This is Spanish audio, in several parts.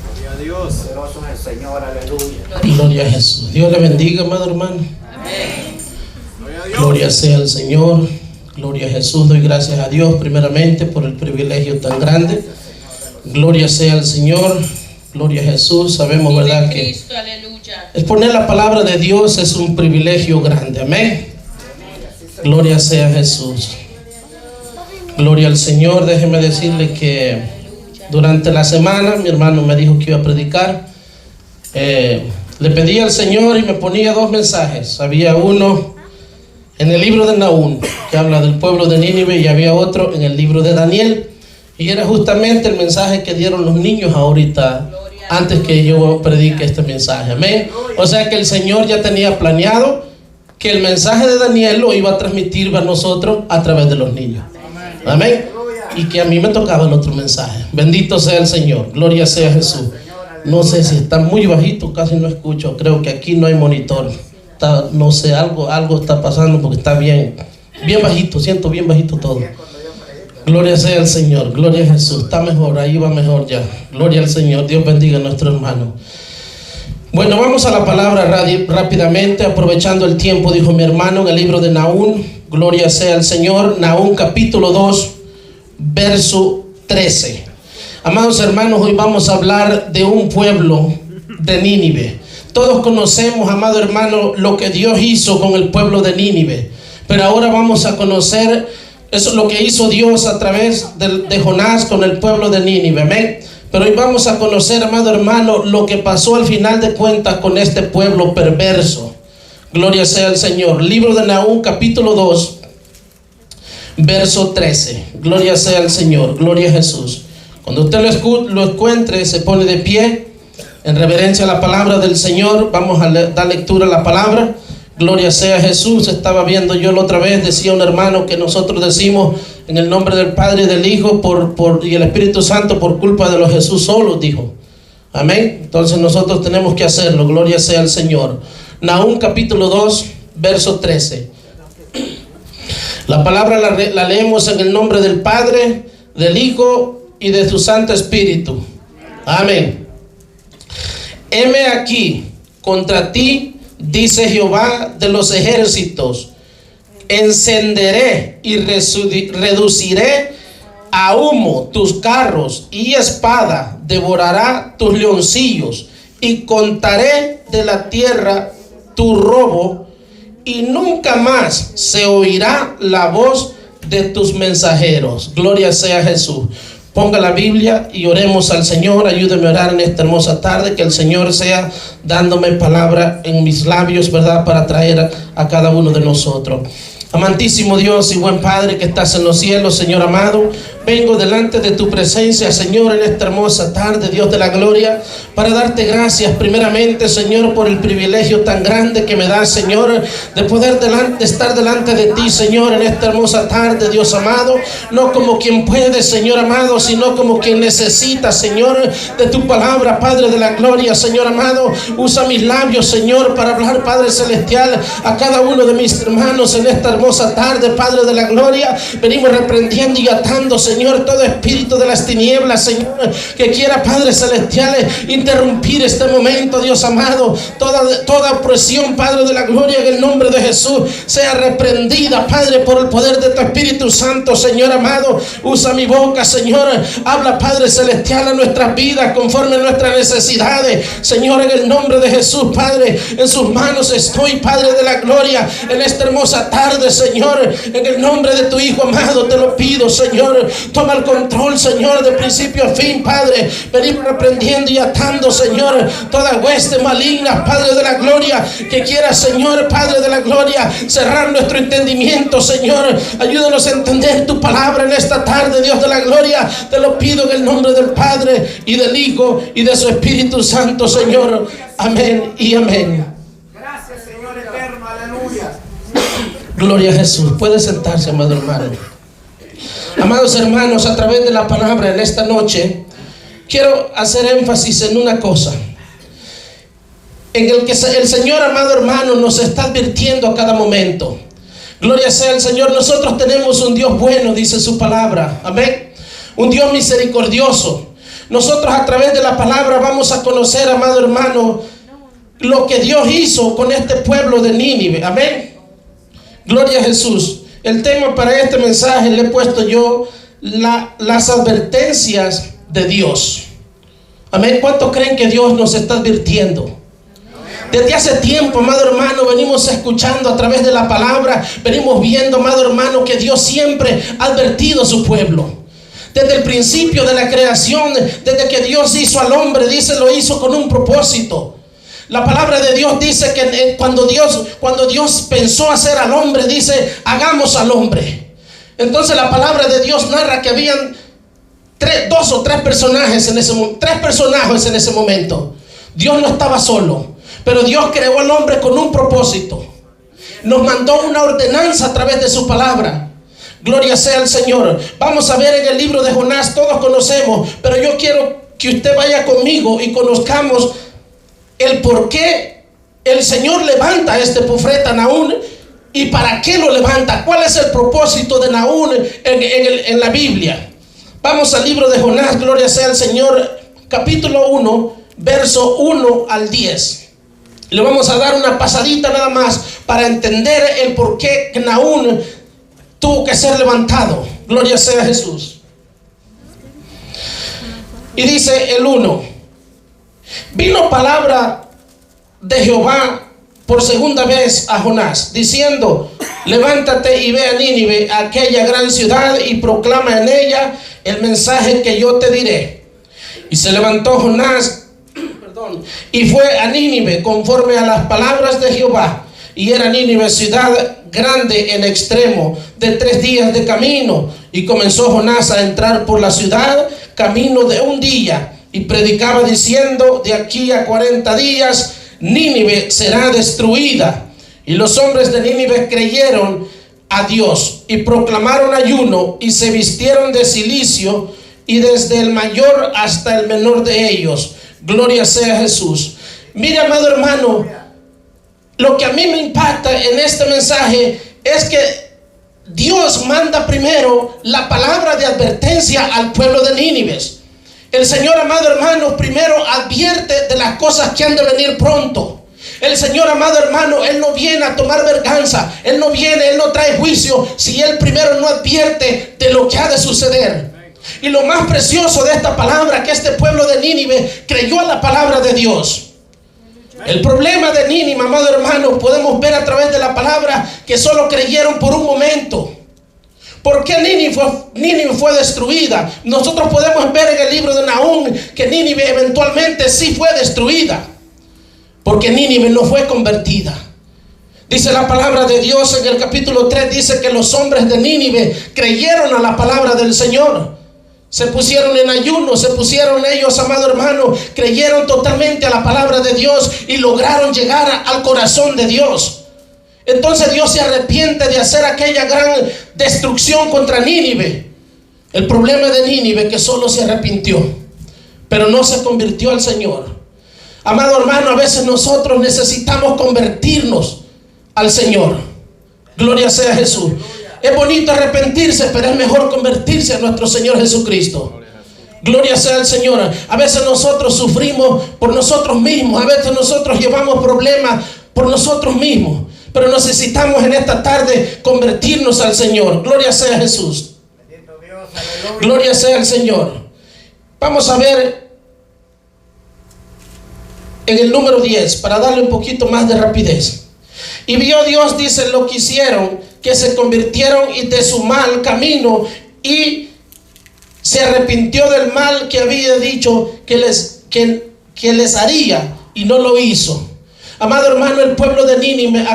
Gloria a Dios. Poderoso es el Señor, aleluya. Gloria a Jesús. Dios le bendiga, amado hermano. Amén. Gloria a Dios. Gloria sea al Señor. Gloria a Jesús. Doy gracias a Dios primeramente por el privilegio tan grande. Gloria sea al Señor. Gloria a Jesús. Sabemos, ¿verdad?, que exponer la palabra de Dios es un privilegio grande. Amén. Gloria sea a Jesús. Gloria al Señor. Déjeme decirle que durante la semana mi hermano me dijo que iba a predicar. Le pedí al Señor y me ponía dos mensajes. Había uno en el libro de Nahum, que habla del pueblo de Nínive, y había otro en el libro de Daniel. Y era justamente el mensaje que dieron los niños ahorita, antes que yo predique este mensaje. Amén. O sea que el Señor ya tenía planeado que el mensaje de Daniel lo iba a transmitir a nosotros a través de los niños. Amén. Y que a mí me tocaba el otro mensaje. Bendito sea el Señor. Gloria sea a Jesús. No sé si está muy bajito, casi no escucho. Creo que aquí no hay monitor. No sé, algo está pasando porque está bien bajito. Siento bien bajito todo. Gloria sea al Señor. Gloria a Jesús. Está mejor, ahí va mejor ya. Gloria al Señor. Dios bendiga a nuestro hermano. Bueno, vamos a la palabra rápidamente, aprovechando el tiempo, dijo mi hermano, en el libro de Nahum. Gloria sea al Señor. Nahum capítulo 2, verso 13. Amados hermanos, hoy vamos a hablar de un pueblo de Nínive. Todos conocemos, amado hermano, lo que Dios hizo con el pueblo de Nínive. Pero ahora vamos a conocer eso, lo que hizo Dios a través de Jonás con el pueblo de Nínive. Amén. Pero hoy vamos a conocer, amado hermano, lo que pasó al final de cuentas con este pueblo perverso. Gloria sea al Señor. Libro de Nahum, capítulo 2, verso 13. Gloria sea al Señor. Gloria a Jesús. Cuando usted lo encuentre, se pone de pie en reverencia a la palabra del Señor. Vamos a dar lectura a la palabra. Gloria sea a Jesús. Estaba viendo yo la otra vez, decía un hermano que nosotros decimos en el nombre del Padre y del Hijo y el Espíritu Santo por culpa de los Jesús solos, dijo. Amén. Entonces nosotros tenemos que hacerlo. Gloria sea al Señor. Nahum capítulo 2, verso 13. La palabra la leemos en el nombre del Padre, del Hijo y de su Santo Espíritu. Amén. Heme aquí contra ti, dice Jehová de los ejércitos, encenderé y reduciré a humo tus carros, y espada devorará tus leoncillos, y contaré de la tierra tu robo, y nunca más se oirá la voz de tus mensajeros. Gloria sea a Jesús. Ponga la Biblia y oremos al Señor. Ayúdeme a orar en esta hermosa tarde. Que el Señor sea dándome palabra en mis labios, ¿verdad?, para traer a cada uno de nosotros. Amantísimo Dios y buen Padre que estás en los cielos, Señor amado, vengo delante de tu presencia, Señor, en esta hermosa tarde, Dios de la gloria, para darte gracias primeramente, Señor, por el privilegio tan grande que me das, Señor, de poder estar delante de ti, Señor, en esta hermosa tarde, Dios amado, no como quien puede, Señor amado, sino como quien necesita, Señor, de tu palabra, Padre de la gloria, Señor amado. Usa mis labios, Señor, para hablar, Padre celestial, a cada uno de mis hermanos en esta hermosa tarde, Padre de la gloria. Venimos reprendiendo y atando, Señor, todo espíritu de las tinieblas, Señor, que quiera, Padre celestial, interrumpir este momento, Dios amado. Toda opresión, Padre de la gloria, en el nombre de Jesús, sea reprendida, Padre, por el poder de tu Espíritu Santo, Señor amado. Usa mi boca, Señor. Habla, Padre celestial, a nuestras vidas conforme a nuestras necesidades, Señor, en el nombre de Jesús, Padre. En sus manos estoy, Padre de la gloria, en esta hermosa tarde, Señor, en el nombre de tu Hijo amado, te lo pido, Señor. Toma el control, Señor, de principio a fin, Padre. Venimos reprendiendo y atando, Señor, toda hueste maligna, Padre de la gloria, que quiera, Señor, Padre de la gloria, cerrar nuestro entendimiento, Señor. Ayúdanos a entender tu palabra en esta tarde, Dios de la gloria. Te lo pido en el nombre del Padre y del Hijo y de su Espíritu Santo, Señor. Amén y amén. Gracias, Señor eterno, aleluya. Gloria a Jesús. Puede sentarse, amado hermano. Amados hermanos, a través de la palabra en esta noche, quiero hacer énfasis en una cosa, en el que el Señor, amado hermano, nos está advirtiendo a cada momento. Gloria sea al Señor. Nosotros tenemos un Dios bueno, dice su palabra. Amén. un Dios misericordioso. Nosotros a través de la palabra vamos a conocer, amado hermano, lo que Dios hizo con este pueblo de Nínive. Amén. Gloria a Jesús. El tema para este mensaje le he puesto yo las advertencias de Dios. Amén. ¿Cuántos creen que Dios nos está advirtiendo? Desde hace tiempo, amado hermano, venimos escuchando a través de la palabra, venimos viendo, amado hermano, que Dios siempre ha advertido a su pueblo. Desde el principio de la creación, desde que Dios hizo al hombre, dice, lo hizo con un propósito. La palabra de Dios dice que cuando Dios pensó hacer al hombre, dice, hagamos al hombre. Entonces la palabra de Dios narra que habían dos o tres personajes en ese momento. Dios no estaba solo, pero Dios creó al hombre con un propósito. Nos mandó una ordenanza a través de su palabra. Gloria sea al Señor. Vamos a ver en el libro de Jonás, todos conocemos, pero yo quiero que usted vaya conmigo y conozcamos el por qué el Señor levanta a este profeta Nahum y para qué lo levanta. ¿Cuál es el propósito de Nahum en la Biblia? Vamos al libro de Jonás, gloria sea al Señor, capítulo 1, verso 1 al 10. Le vamos a dar una pasadita nada más para entender el por qué Nahum tuvo que ser levantado. Gloria sea a Jesús. Y dice el 1: vino palabra de Jehová por segunda vez a Jonás, diciendo: levántate y ve a Nínive, aquella gran ciudad, y proclama en ella el mensaje que yo te diré. Y se levantó Jonás y fue a Nínive conforme a las palabras de Jehová. Y era Nínive ciudad grande en extremo, de 3 días de camino. Y comenzó Jonás a entrar por la ciudad, camino de 1 día, y predicaba diciendo: de aquí a 40 días Nínive será destruida. Y los hombres de Nínive creyeron a Dios y proclamaron ayuno y se vistieron de cilicio, y desde el mayor hasta el menor de ellos. Gloria sea a Jesús. Mira, amado hermano, lo que a mí me impacta en este mensaje es que Dios manda primero la palabra de advertencia al pueblo de Nínive. El Señor, amado hermano, primero advierte de las cosas que han de venir pronto. El Señor, amado hermano, Él no viene a tomar venganza. Él no trae juicio si Él primero no advierte de lo que ha de suceder. Y lo más precioso de esta palabra, que este pueblo de Nínive creyó a la palabra de Dios. El problema de Nínive, amado hermano, podemos ver a través de la palabra que solo creyeron por un momento. ¿Por qué Nínive fue destruida? Nosotros podemos ver en el libro de Nahum que Nínive eventualmente sí fue destruida, porque Nínive no fue convertida. Dice la palabra de Dios en el capítulo 3, dice que los hombres de Nínive creyeron a la palabra del Señor. Se pusieron en ayuno, se pusieron ellos, amado hermano, creyeron totalmente a la palabra de Dios y lograron llegar al corazón de Dios. Entonces Dios se arrepiente de hacer aquella gran destrucción contra Nínive. El problema de Nínive que solo se arrepintió, pero no se convirtió al Señor. Amado hermano, a veces nosotros necesitamos convertirnos al Señor. Gloria sea a Jesús. Es bonito arrepentirse, pero es mejor convertirse a nuestro Señor Jesucristo. Gloria sea al Señor. A veces nosotros sufrimos por nosotros mismos. A veces nosotros llevamos problemas por nosotros mismos. Pero necesitamos en esta tarde convertirnos al Señor. Gloria sea a Jesús. Gloria sea al Señor. Vamos a ver en el número 10 para darle un poquito más de rapidez. Y vio Dios, dice, lo que hicieron, que se convirtieron de su mal camino, y se arrepintió del mal que había dicho que les haría, y no lo hizo. Amado hermano, el pueblo de Nínive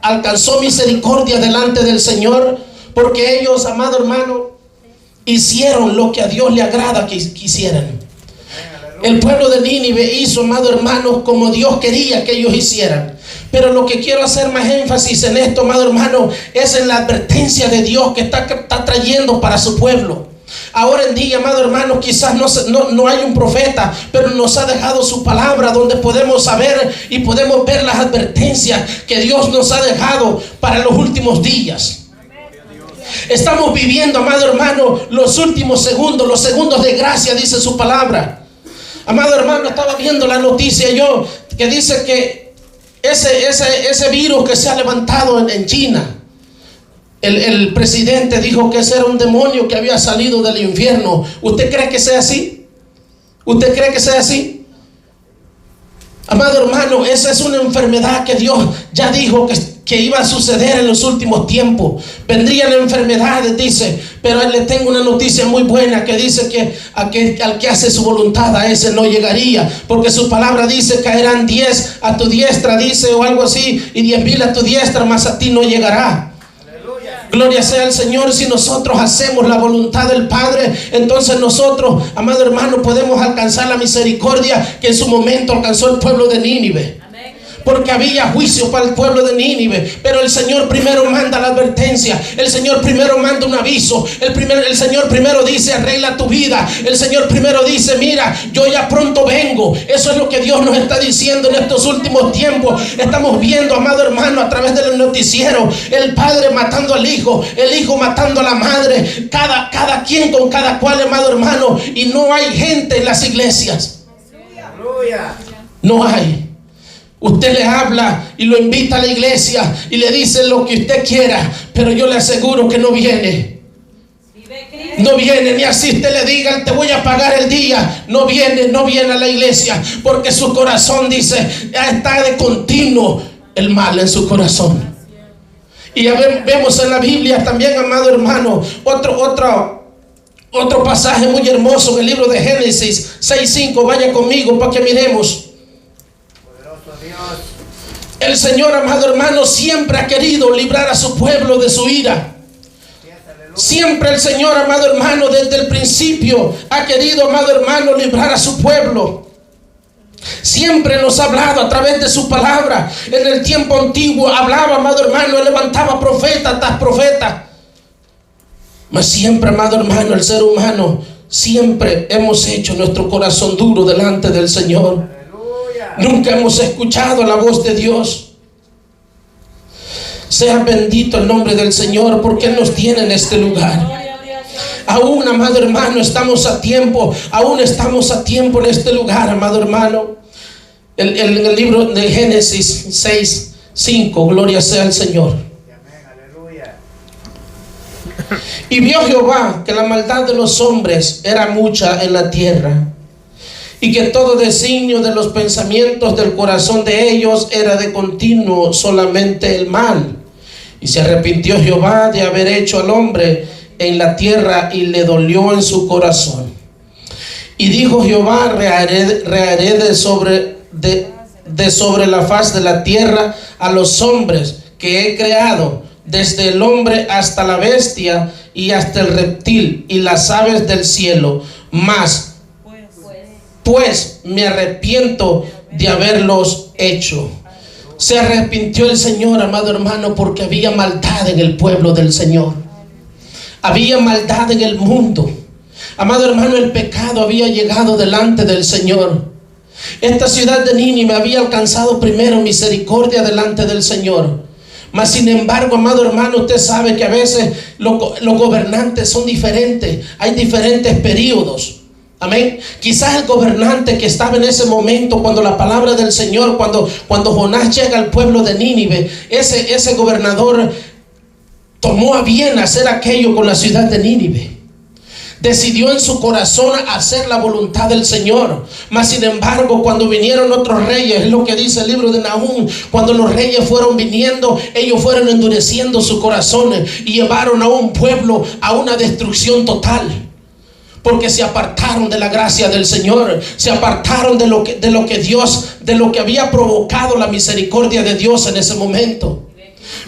alcanzó misericordia delante del Señor, porque ellos, amado hermano, hicieron lo que a Dios le agrada que hicieran. El pueblo de Nínive hizo, amado hermano, como Dios quería que ellos hicieran. Pero lo que quiero hacer más énfasis en esto, amado hermano, es en la advertencia de Dios que está trayendo para su pueblo. Ahora en día, amado hermano, quizás no hay un profeta, pero nos ha dejado su palabra donde podemos saber y podemos ver las advertencias que Dios nos ha dejado para los últimos días. Estamos viviendo, amado hermano, los últimos segundos, los segundos de gracia, dice su palabra. Amado hermano, estaba viendo la noticia yo que dice que ese virus que se ha levantado en China, el presidente dijo que ese era un demonio que había salido del infierno. ¿Usted cree que sea así? ¿Usted cree que sea así? Amado hermano, esa es una enfermedad que Dios ya dijo que iba a suceder en los últimos tiempos. Vendrían enfermedades, dice, pero le tengo una noticia muy buena que dice que al que hace su voluntad, a ese no llegaría, porque su palabra dice: caerán 10 a tu diestra, dice, o algo así, y 10,000 a tu diestra, mas a ti no llegará. Gloria sea al Señor. Si nosotros hacemos la voluntad del Padre, entonces nosotros, amado hermano, podemos alcanzar la misericordia que en su momento alcanzó el pueblo de Nínive. Porque había juicio para el pueblo de Nínive, pero el Señor primero manda la advertencia, el Señor primero manda un aviso, el Señor primero dice: arregla tu vida. El Señor primero dice: mira, yo ya pronto vengo. Eso es lo que Dios nos está diciendo en estos últimos tiempos. Estamos viendo, amado hermano, a través del noticiero, el padre matando al hijo, el hijo matando a la madre, cada quien con cada cual, amado hermano, y no hay gente en las iglesias. No hay. Usted le habla y lo invita a la iglesia y le dice lo que usted quiera, pero yo le aseguro que no viene. No viene, ni así usted le diga: te voy a pagar el día. No viene a la iglesia, porque su corazón, dice, está de continuo el mal en su corazón. Y ya vemos en la Biblia también, amado hermano, otro pasaje muy hermoso en el libro de Génesis 6:5. Vaya conmigo para que miremos. El Señor, amado hermano, siempre ha querido librar a su pueblo de su ira. Siempre el Señor, amado hermano, desde el principio ha querido, amado hermano, librar a su pueblo. Siempre nos ha hablado a través de su palabra. En el tiempo antiguo hablaba, amado hermano, él levantaba profeta tras profeta. Mas siempre, amado hermano, el ser humano, siempre hemos hecho nuestro corazón duro delante del Señor. Nunca hemos escuchado la voz de Dios. Sea bendito el nombre del Señor, porque Él nos tiene en este lugar. Aún, amado hermano, estamos a tiempo. Aún estamos a tiempo en este lugar, amado hermano. El libro de Génesis 6:5. Gloria sea al Señor. Y vio Jehová que la maldad de los hombres era mucha en la tierra, y que todo designio de los pensamientos del corazón de ellos era de continuo solamente el mal. Y se arrepintió Jehová de haber hecho al hombre en la tierra, y le dolió en su corazón. Y dijo Jehová: reharé de sobre la faz de la tierra a los hombres que he creado, desde el hombre hasta la bestia y hasta el reptil y las aves del cielo. Mas pues me arrepiento de haberlos hecho. Se arrepintió el Señor, amado hermano, porque había maldad en el pueblo del Señor. Había maldad en el mundo. Amado hermano, el pecado había llegado delante del Señor. Esta ciudad de Nínive había alcanzado primero misericordia delante del Señor. Mas sin embargo, amado hermano, usted sabe que a veces los gobernantes son diferentes. Hay diferentes periodos. Amén. Quizás el gobernante que estaba en ese momento, cuando la palabra del Señor, cuando Jonás llega al pueblo de Nínive, ese gobernador tomó a bien hacer aquello con la ciudad de Nínive. Decidió en su corazón hacer la voluntad del Señor. Mas sin embargo, cuando vinieron otros reyes, es lo que dice el libro de Nahum, cuando los reyes fueron viniendo, ellos fueron endureciendo sus corazones y llevaron a un pueblo a una destrucción total. Porque se apartaron de la gracia del Señor, se apartaron de lo que había provocado la misericordia de Dios en ese momento.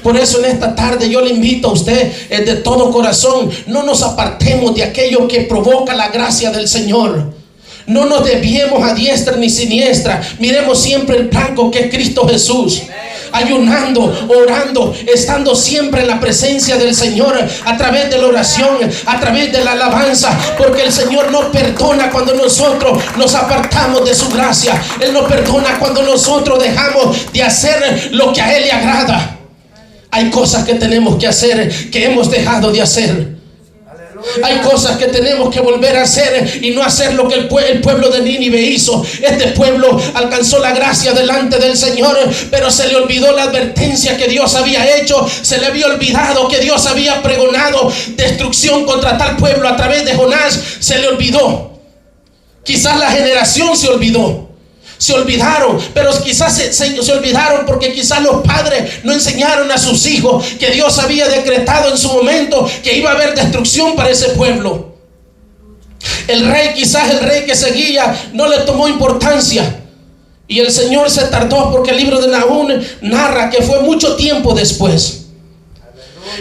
Por eso en esta tarde yo le invito a usted de todo corazón: no nos apartemos de aquello que provoca la gracia del Señor. No nos desviemos a diestra ni siniestra. Miremos siempre el blanco que es Cristo Jesús. Ayunando, orando, estando siempre en la presencia del Señor, a través de la oración, a través de la alabanza, porque el Señor nos perdona cuando nosotros nos apartamos de su gracia. Él nos perdona cuando nosotros dejamos de hacer lo que a Él le agrada. Hay cosas que tenemos que hacer que hemos dejado de hacer. Hay cosas que tenemos que volver a hacer y no hacer lo que el pueblo de Nínive hizo. Este pueblo alcanzó la gracia delante del Señor, pero se le olvidó la advertencia que Dios había hecho. Se le había olvidado que Dios había pregonado destrucción contra tal pueblo a través de Jonás. Se le olvidó. Quizás la generación se olvidó. Se olvidaron, pero quizás se olvidaron porque quizás los padres no enseñaron a sus hijos que Dios había decretado en su momento que iba a haber destrucción para ese pueblo. Quizás el rey que seguía no le tomó importancia. Y el Señor se tardó, porque el libro de Nahum narra que fue mucho tiempo después.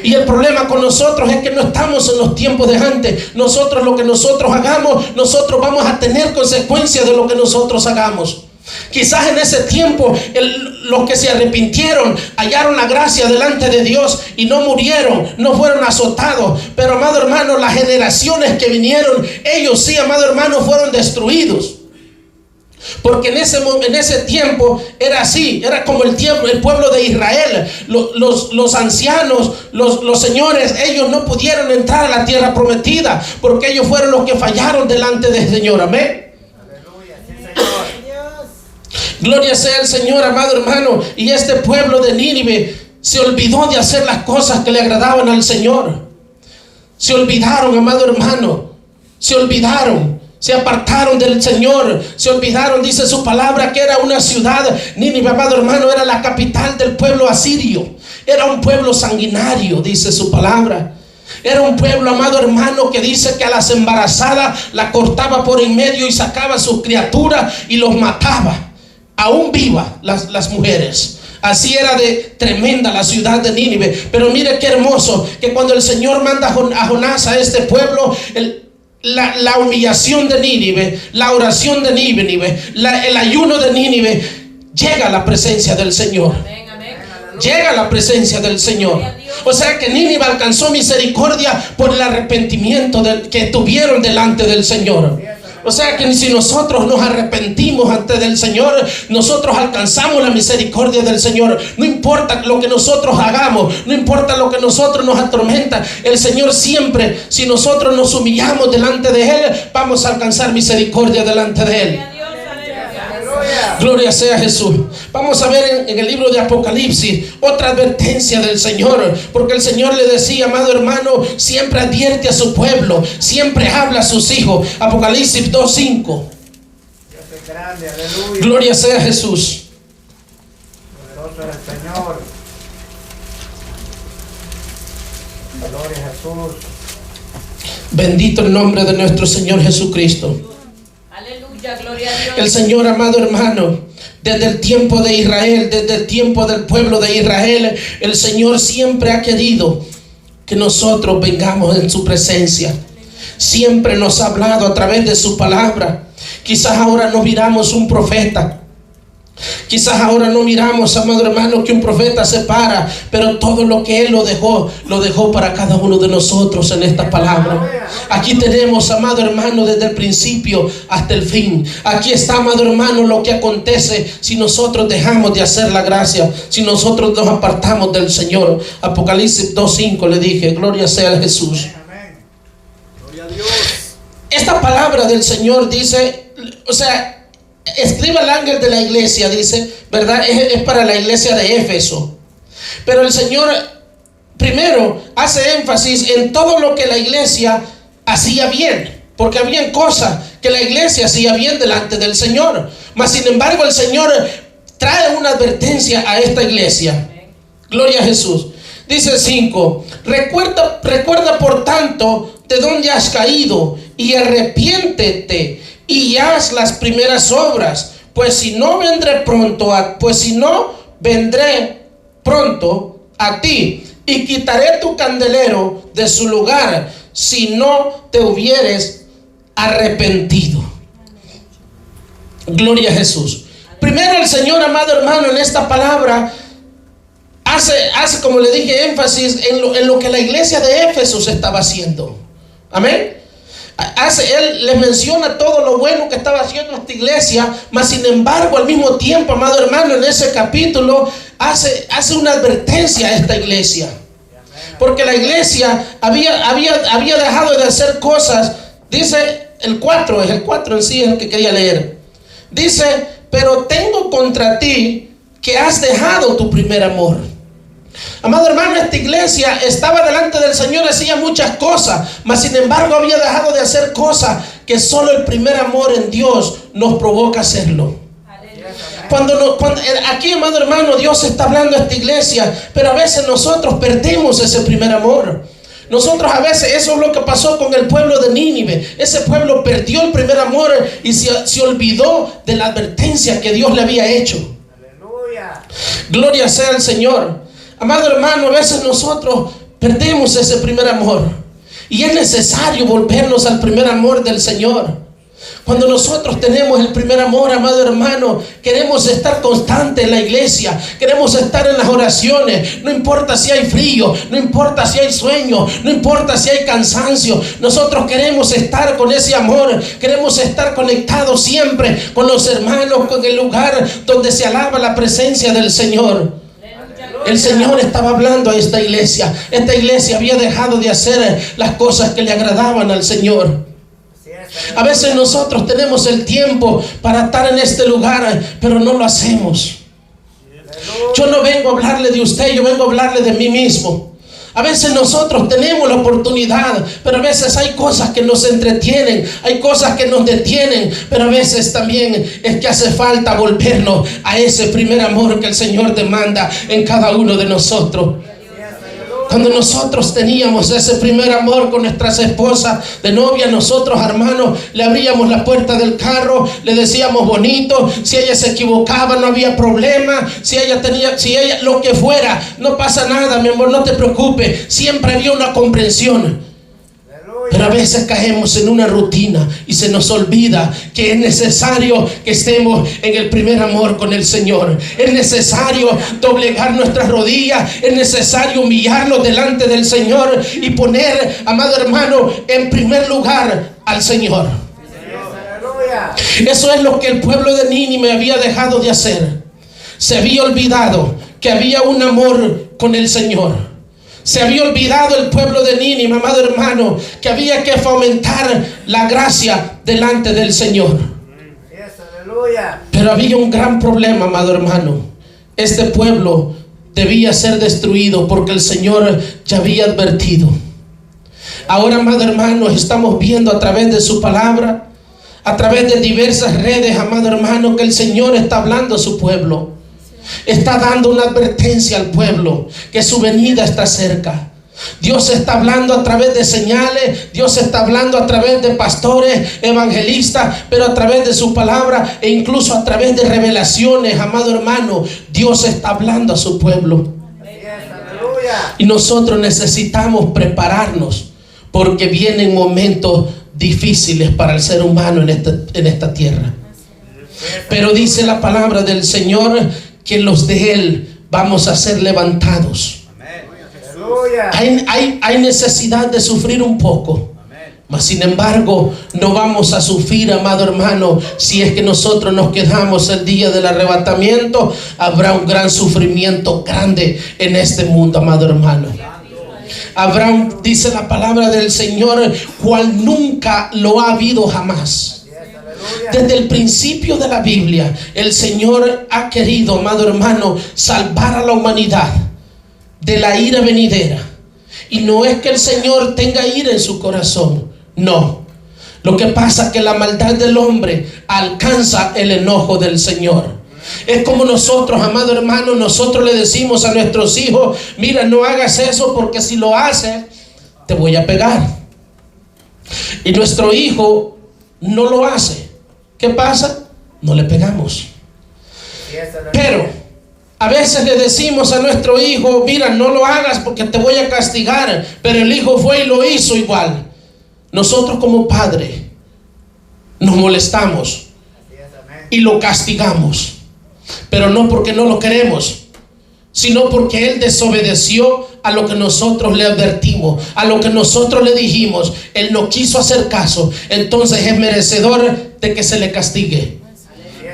Y el problema con nosotros es que no estamos en los tiempos de antes. Nosotros, lo que nosotros hagamos, nosotros vamos a tener consecuencias de lo que nosotros hagamos. Quizás en ese tiempo los que se arrepintieron hallaron la gracia delante de Dios y no murieron, no fueron azotados. Pero, amado hermano, las generaciones que vinieron, ellos sí, amado hermano, fueron destruidos. Porque en ese tiempo era así, era como el pueblo de Israel. Los ancianos, los señores, ellos no pudieron entrar a la tierra prometida porque ellos fueron los que fallaron delante del Señor. Amén. Gloria sea el Señor, amado hermano. Y este pueblo de Nínive se olvidó de hacer las cosas que le agradaban al Señor. Se olvidaron, amado hermano. Se olvidaron. Se apartaron del Señor. Se olvidaron, dice su palabra, que era una ciudad. Nínive, amado hermano, era la capital del pueblo asirio. Era un pueblo sanguinario, dice su palabra. Era un pueblo, amado hermano, que dice que a las embarazadas la cortaba por en medio y sacaba sus criaturas y los mataba. Aún vivas las mujeres. Así era de tremenda la ciudad de Nínive. Pero mire qué hermoso, que cuando el Señor manda a Jonás a este pueblo, la humillación de Nínive, la oración de Nínive, el ayuno de Nínive, llega a la presencia del Señor. Llega a la presencia del Señor. O sea que Nínive alcanzó misericordia por el arrepentimiento que tuvieron delante del Señor. O sea que si nosotros nos arrepentimos ante del Señor, nosotros alcanzamos la misericordia del Señor. No importa lo que nosotros hagamos, no importa lo que nosotros nos atormenta, el Señor siempre, si nosotros nos humillamos delante de Él, vamos a alcanzar misericordia delante de Él. Gloria sea Jesús. Vamos a ver en el libro de Apocalipsis otra advertencia del Señor, porque el Señor le decía, amado hermano, siempre advierte a su pueblo, siempre habla a sus hijos. Apocalipsis 2:5. Dios es grande, aleluya. Gloria sea Jesús. Poderoso es el Señor. Gloria a Jesús. Bendito el nombre de nuestro Señor Jesucristo. Gloria a Dios. El Señor, amado hermano, desde el tiempo de Israel, desde el tiempo del pueblo de Israel, el Señor siempre ha querido que nosotros vengamos en su presencia. Siempre nos ha hablado a través de su palabra. Quizás ahora no miramos un profeta. Quizás ahora no miramos, amado hermano, que un profeta se para, pero todo lo que Él lo dejó para cada uno de nosotros en esta palabra. Aquí tenemos, amado hermano, desde el principio hasta el fin. Aquí está, amado hermano, lo que acontece si nosotros dejamos de hacer la gracia, si nosotros nos apartamos del Señor. Apocalipsis 2:5 le dije, gloria sea a Jesús. Gloria a Dios. Esta palabra del Señor dice, o sea, escriba el ángel de la iglesia, dice, ¿verdad? Es para la iglesia de Éfeso. Pero el Señor primero hace énfasis en todo lo que la iglesia hacía bien, porque habían cosas que la iglesia hacía bien delante del Señor. Mas sin embargo el Señor trae una advertencia a esta iglesia. Gloria a Jesús. Dice 5: recuerda por tanto de dónde has caído y arrepiéntete y haz las primeras obras, pues si no vendré pronto a ti y quitaré tu candelero de su lugar si no te hubieres arrepentido. Gloria a Jesús. Primero el Señor, amado hermano, en esta palabra hace como le dije, énfasis en lo que la iglesia de Éfeso se estaba haciendo. Amén. Él les menciona todo lo bueno que estaba haciendo esta iglesia, mas sin embargo al mismo tiempo, amado hermano, en ese capítulo hace una advertencia a esta iglesia. Porque la iglesia había dejado de hacer cosas. Dice el 4, es el 4 en sí, es el que quería leer. Dice, pero tengo contra ti que has dejado tu primer amor. Amado hermano, esta iglesia estaba delante del Señor, hacía muchas cosas, mas sin embargo había dejado de hacer cosas que solo el primer amor en Dios nos provoca hacerlo. Cuando aquí, amado hermano, Dios está hablando a esta iglesia, pero a veces nosotros perdemos ese primer amor. Nosotros a veces, eso es lo que pasó con el pueblo de Nínive. Ese pueblo perdió el primer amor y se olvidó de la advertencia que Dios le había hecho. Aleluya. Gloria sea al Señor. Amado hermano, a veces nosotros perdemos ese primer amor y es necesario volvernos al primer amor del Señor. Cuando nosotros tenemos el primer amor, amado hermano, queremos estar constantes en la iglesia, queremos estar en las oraciones, no importa si hay frío, no importa si hay sueño, no importa si hay cansancio, nosotros queremos estar con ese amor, queremos estar conectados siempre con los hermanos, con el lugar donde se alaba la presencia del Señor. El Señor estaba hablando a esta iglesia había dejado de hacer las cosas que le agradaban al Señor. A veces nosotros tenemos el tiempo para estar en este lugar, pero no lo hacemos. Yo no vengo a hablarle de usted, yo vengo a hablarle de mí mismo. A veces nosotros tenemos la oportunidad, pero a veces hay cosas que nos entretienen, hay cosas que nos detienen, pero a veces también es que hace falta volvernos a ese primer amor que el Señor demanda en cada uno de nosotros. Cuando nosotros teníamos ese primer amor con nuestras esposas de novia, nosotros, hermanos, le abríamos la puerta del carro, le decíamos bonito, si ella se equivocaba no había problema, si ella lo que fuera, no pasa nada, mi amor, no te preocupes, siempre había una comprensión. Pero a veces caemos en una rutina y se nos olvida que es necesario que estemos en el primer amor con el Señor. Es necesario doblegar nuestras rodillas, es necesario humillarnos delante del Señor y poner, amado hermano, en primer lugar al Señor. Eso es lo que el pueblo de Nínive había dejado de hacer. Se había olvidado que había un amor con el Señor. Se había olvidado el pueblo de Nínive, amado hermano, que había que fomentar la gracia delante del Señor. Pero había un gran problema, amado hermano. Este pueblo debía ser destruido porque el Señor ya había advertido. Ahora, amado hermano, estamos viendo a través de su palabra, a través de diversas redes, amado hermano, que el Señor está hablando a su pueblo. Está dando una advertencia al pueblo que su venida está cerca. Dios está hablando a través de señales, Dios está hablando a través de pastores, evangelistas, pero a través de su palabra e incluso a través de revelaciones, amado hermano, Dios está hablando a su pueblo. Y nosotros necesitamos prepararnos porque vienen momentos difíciles para el ser humano en esta tierra. Pero dice la palabra del Señor que los de Él vamos a ser levantados. Hay necesidad de sufrir un poco, mas sin embargo no vamos a sufrir, amado hermano. Si es que nosotros nos quedamos el día del arrebatamiento, habrá un gran sufrimiento grande en este mundo, amado hermano. Dice la palabra del Señor, cual nunca lo ha habido jamás. Desde el principio de la Biblia, el Señor ha querido, amado hermano, salvar a la humanidad de la ira venidera. Y no es que el Señor tenga ira en su corazón, no. Lo que pasa es que la maldad del hombre alcanza el enojo del Señor. Es como nosotros, amado hermano, nosotros le decimos a nuestros hijos, mira, no hagas eso porque si lo haces, te voy a pegar. Y nuestro hijo no lo hace. ¿Qué pasa? No le pegamos. Pero a veces le decimos a nuestro hijo, mira, no lo hagas porque te voy a castigar. Pero el hijo fue y lo hizo igual. Nosotros como padres nos molestamos y lo castigamos. Pero no porque no lo queremos, sino porque él desobedeció a lo que nosotros le advertimos, a lo que nosotros le dijimos. Él no quiso hacer caso, entonces es merecedor de que se le castigue.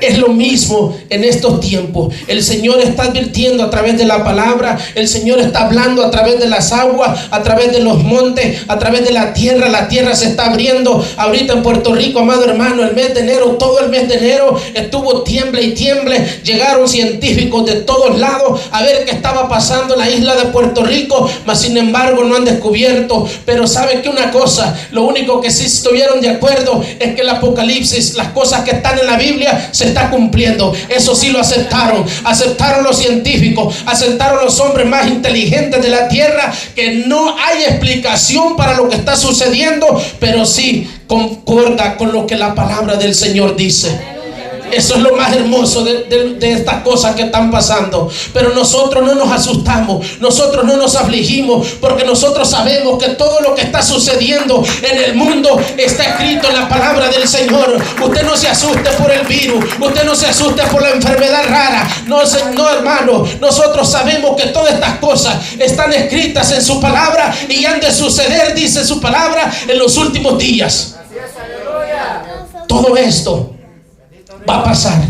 Es lo mismo en estos tiempos. El Señor está advirtiendo a través de la palabra. El Señor está hablando a través de las aguas, a través de los montes, a través de la tierra. La tierra se está abriendo ahorita en Puerto Rico, amado hermano. El mes de enero, todo el mes de enero estuvo tiemble y tiemble. Llegaron científicos de todos lados a ver qué estaba pasando en la isla de Puerto Rico, mas sin embargo no han descubierto. Pero sabe que una cosa, lo único que sí estuvieron de acuerdo es que el Apocalipsis, las cosas que están en la Biblia, se está cumpliendo. Eso sí lo aceptaron. Aceptaron los científicos, aceptaron los hombres más inteligentes de la tierra, que no hay explicación para lo que está sucediendo, pero sí concorda con lo que la palabra del Señor dice. Eso es lo más hermoso de estas cosas que están pasando. Pero nosotros no nos asustamos, nosotros no nos afligimos, porque nosotros sabemos que todo lo que está sucediendo en el mundo está escrito en la palabra del Señor. Usted no se asuste por el virus, usted no se asuste por la enfermedad rara. No, hermano, nosotros sabemos que todas estas cosas están escritas en su palabra y han de suceder, dice su palabra, en los últimos días. Todo esto va a pasar.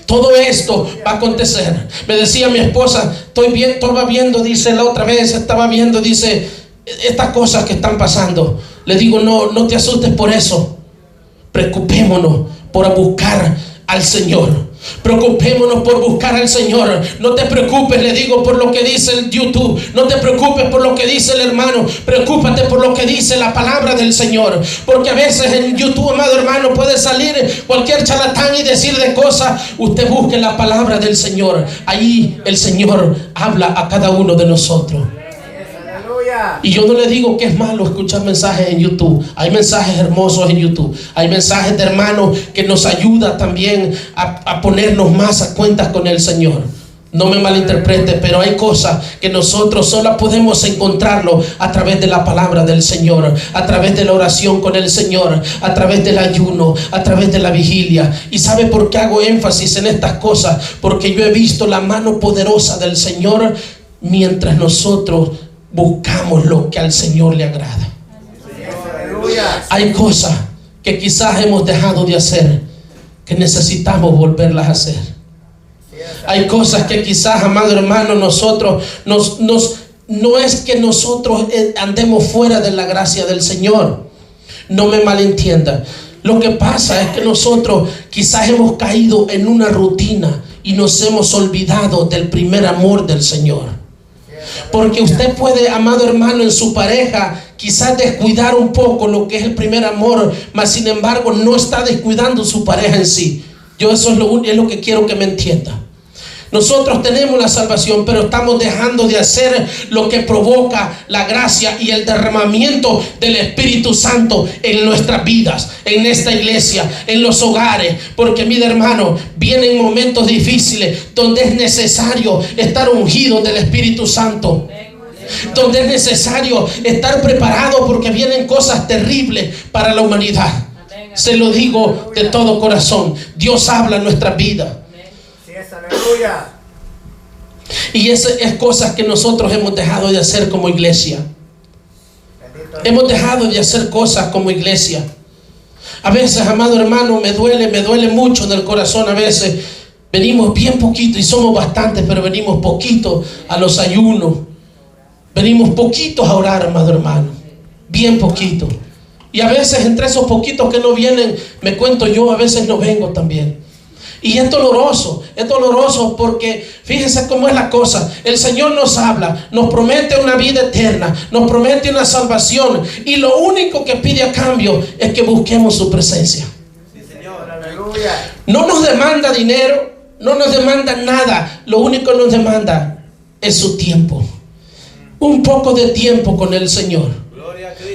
Todo esto va a acontecer. Me decía mi esposa, estaba viendo, dice la otra vez, estaba viendo, dice, estas cosas que están pasando. Le digo, no te asustes por eso. Preocupémonos por buscar al Señor. Preocupémonos por buscar al Señor. No te preocupes, le digo, por lo que dice el YouTube. No te preocupes por lo que dice el hermano. Preocúpate por lo que dice la palabra del Señor. Porque a veces en YouTube, amado hermano, puede salir cualquier charlatán y decir de cosas. Usted busque la palabra del Señor. Ahí el Señor habla a cada uno de nosotros. Y yo no le digo que es malo escuchar mensajes en YouTube. Hay mensajes hermosos en YouTube. Hay mensajes de hermanos que nos ayuda también a ponernos más a cuentas con el Señor. No me malinterprete, pero hay cosas que nosotros solo podemos encontrarlo a través de la palabra del Señor, a través de la oración con el Señor, a través del ayuno, a través de la vigilia. ¿Y sabe por qué hago énfasis en estas cosas? Porque yo he visto la mano poderosa del Señor mientras nosotros buscamos lo que al Señor le agrada. Hay cosas que quizás hemos dejado de hacer, que necesitamos volverlas a hacer. Hay cosas que quizás, amado hermano, nosotros no es que nosotros andemos fuera de la gracia del Señor. No me malentienda. Lo que pasa es que nosotros quizás hemos caído en una rutina y nos hemos olvidado del primer amor del Señor. Porque usted puede, amado hermano, en su pareja quizás descuidar un poco lo que es el primer amor, mas sin embargo no está descuidando su pareja en sí. Eso es lo que quiero que me entienda. Nosotros tenemos la salvación, pero estamos dejando de hacer lo que provoca la gracia y el derramamiento del Espíritu Santo en nuestras vidas, en esta iglesia, en los hogares. Porque, mi hermano, vienen momentos difíciles donde es necesario estar ungido del Espíritu Santo, donde es necesario estar preparado, porque vienen cosas terribles para la humanidad. Se lo digo de todo corazón. Dios habla en nuestras vidas. Aleluya. Y esas es cosas que nosotros hemos dejado de hacer como iglesia. Hemos dejado de hacer cosas como iglesia. A veces, amado hermano, me duele mucho en el corazón. A veces venimos bien poquito, y somos bastantes, pero venimos poquito a los ayunos. Venimos poquitos a orar, amado hermano. Bien poquito. Y a veces entre esos poquitos que no vienen, me cuento yo, a veces no vengo también. Y es doloroso porque fíjense cómo es la cosa. El Señor nos habla, nos promete una vida eterna, nos promete una salvación, y lo único que pide a cambio es que busquemos su presencia. Sí, Señor. Aleluya. No nos demanda dinero, no nos demanda nada. Lo único que nos demanda es su tiempo. Un poco de tiempo con el Señor.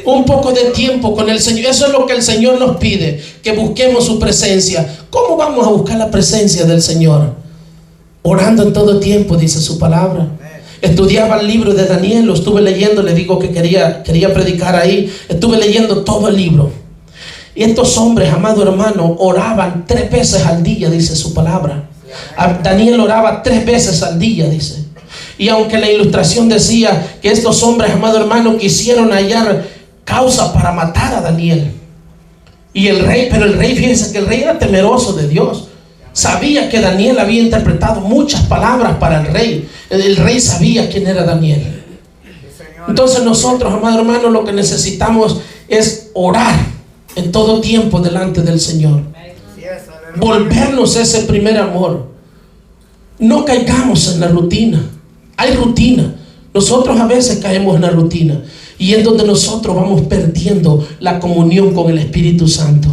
Un poco de tiempo con el Señor. Eso es lo que el Señor nos pide, que busquemos su presencia. ¿Cómo vamos a buscar la presencia del Señor? Orando en todo tiempo, dice su palabra. Estudiaba el libro de Daniel, lo estuve leyendo. Le digo que quería predicar ahí. Estuve leyendo todo el libro. Y estos hombres, amado hermano, oraban 3 veces al día, dice su palabra. Daniel oraba 3 veces al día, dice. Y aunque la ilustración decía que estos hombres, amado hermano, quisieron hallar causa para matar a Daniel. Y el rey, fíjense que el rey era temeroso de Dios. Sabía que Daniel había interpretado muchas palabras para el rey. El rey sabía quién era Daniel. Entonces nosotros, amado hermano, lo que necesitamos es orar en todo tiempo delante del Señor. Volvernos a ese primer amor. No caigamos en la rutina. Hay rutina. Nosotros a veces caemos en la rutina. Y es donde nosotros vamos perdiendo la comunión con el Espíritu Santo.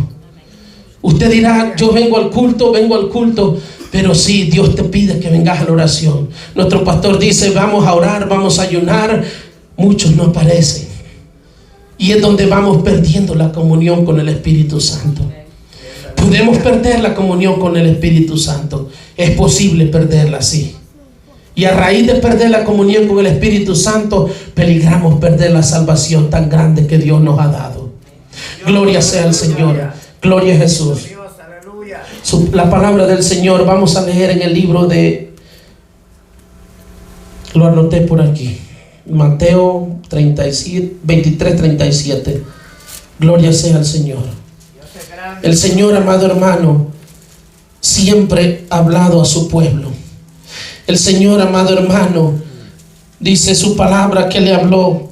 Usted dirá, yo vengo al culto, pero sí, Dios te pide que vengas a la oración. Nuestro pastor dice, vamos a orar, vamos a ayunar. Muchos no aparecen. Y es donde vamos perdiendo la comunión con el Espíritu Santo. Podemos perder la comunión con el Espíritu Santo. Es posible perderla, sí. Y a raíz de perder la comunión con el Espíritu Santo, peligramos perder la salvación tan grande que Dios nos ha dado. Gloria sea al Señor. Gloria a Jesús. La palabra del Señor, vamos a leer en el libro de, lo anoté por aquí, Mateo 23:37. Gloria sea al Señor. El Señor, amado hermano, siempre ha hablado a su pueblo. El Señor, amado hermano, dice su palabra que le habló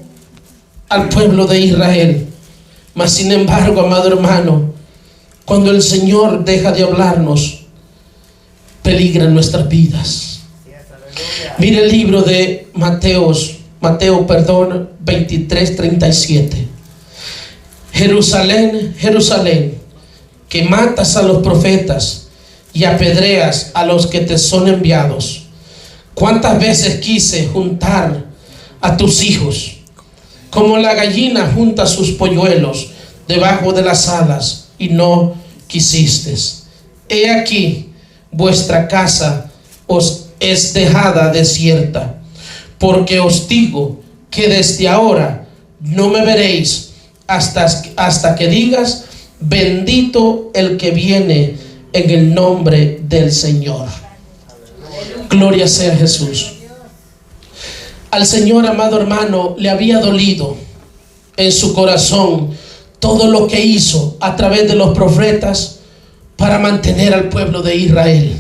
al pueblo de Israel. Mas sin embargo, amado hermano, cuando el Señor deja de hablarnos, peligran nuestras vidas. Mire el libro de Mateo 23:37. Jerusalén, Jerusalén, que matas a los profetas y apedreas a los que te son enviados. ¿Cuántas veces quise juntar a tus hijos, como la gallina junta sus polluelos debajo de las alas, y no quisiste? He aquí, vuestra casa os es dejada desierta, porque os digo que desde ahora no me veréis hasta que digas, bendito el que viene en el nombre del Señor. Gloria sea a Jesús. Al Señor, amado hermano, le había dolido en su corazón todo lo que hizo a través de los profetas para mantener al pueblo de Israel.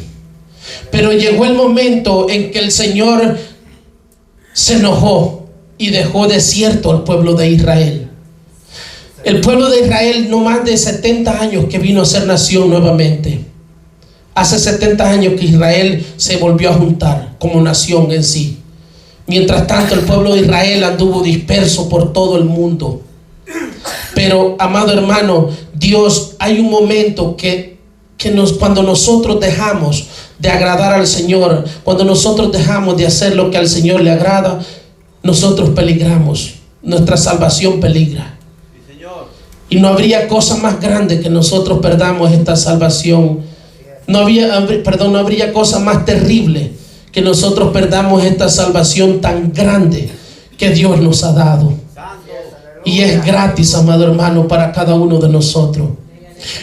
Pero llegó el momento en que el Señor se enojó y dejó desierto al pueblo de Israel. El pueblo de Israel, no más de 70 años que vino a ser nación nuevamente. Hace 70 años que Israel se volvió a juntar como nación en sí. Mientras tanto, el pueblo de Israel anduvo disperso por todo el mundo. Pero, amado hermano, Dios, hay un momento cuando nosotros dejamos de agradar al Señor, cuando nosotros dejamos de hacer lo que al Señor le agrada, nosotros peligramos. Nuestra salvación peligra. Sí, Señor. Y no habría cosa más grande que nosotros perdamos esta salvación. No habría cosa más terrible que nosotros perdamos esta salvación tan grande que Dios nos ha dado. Y es gratis, amado hermano, para cada uno de nosotros.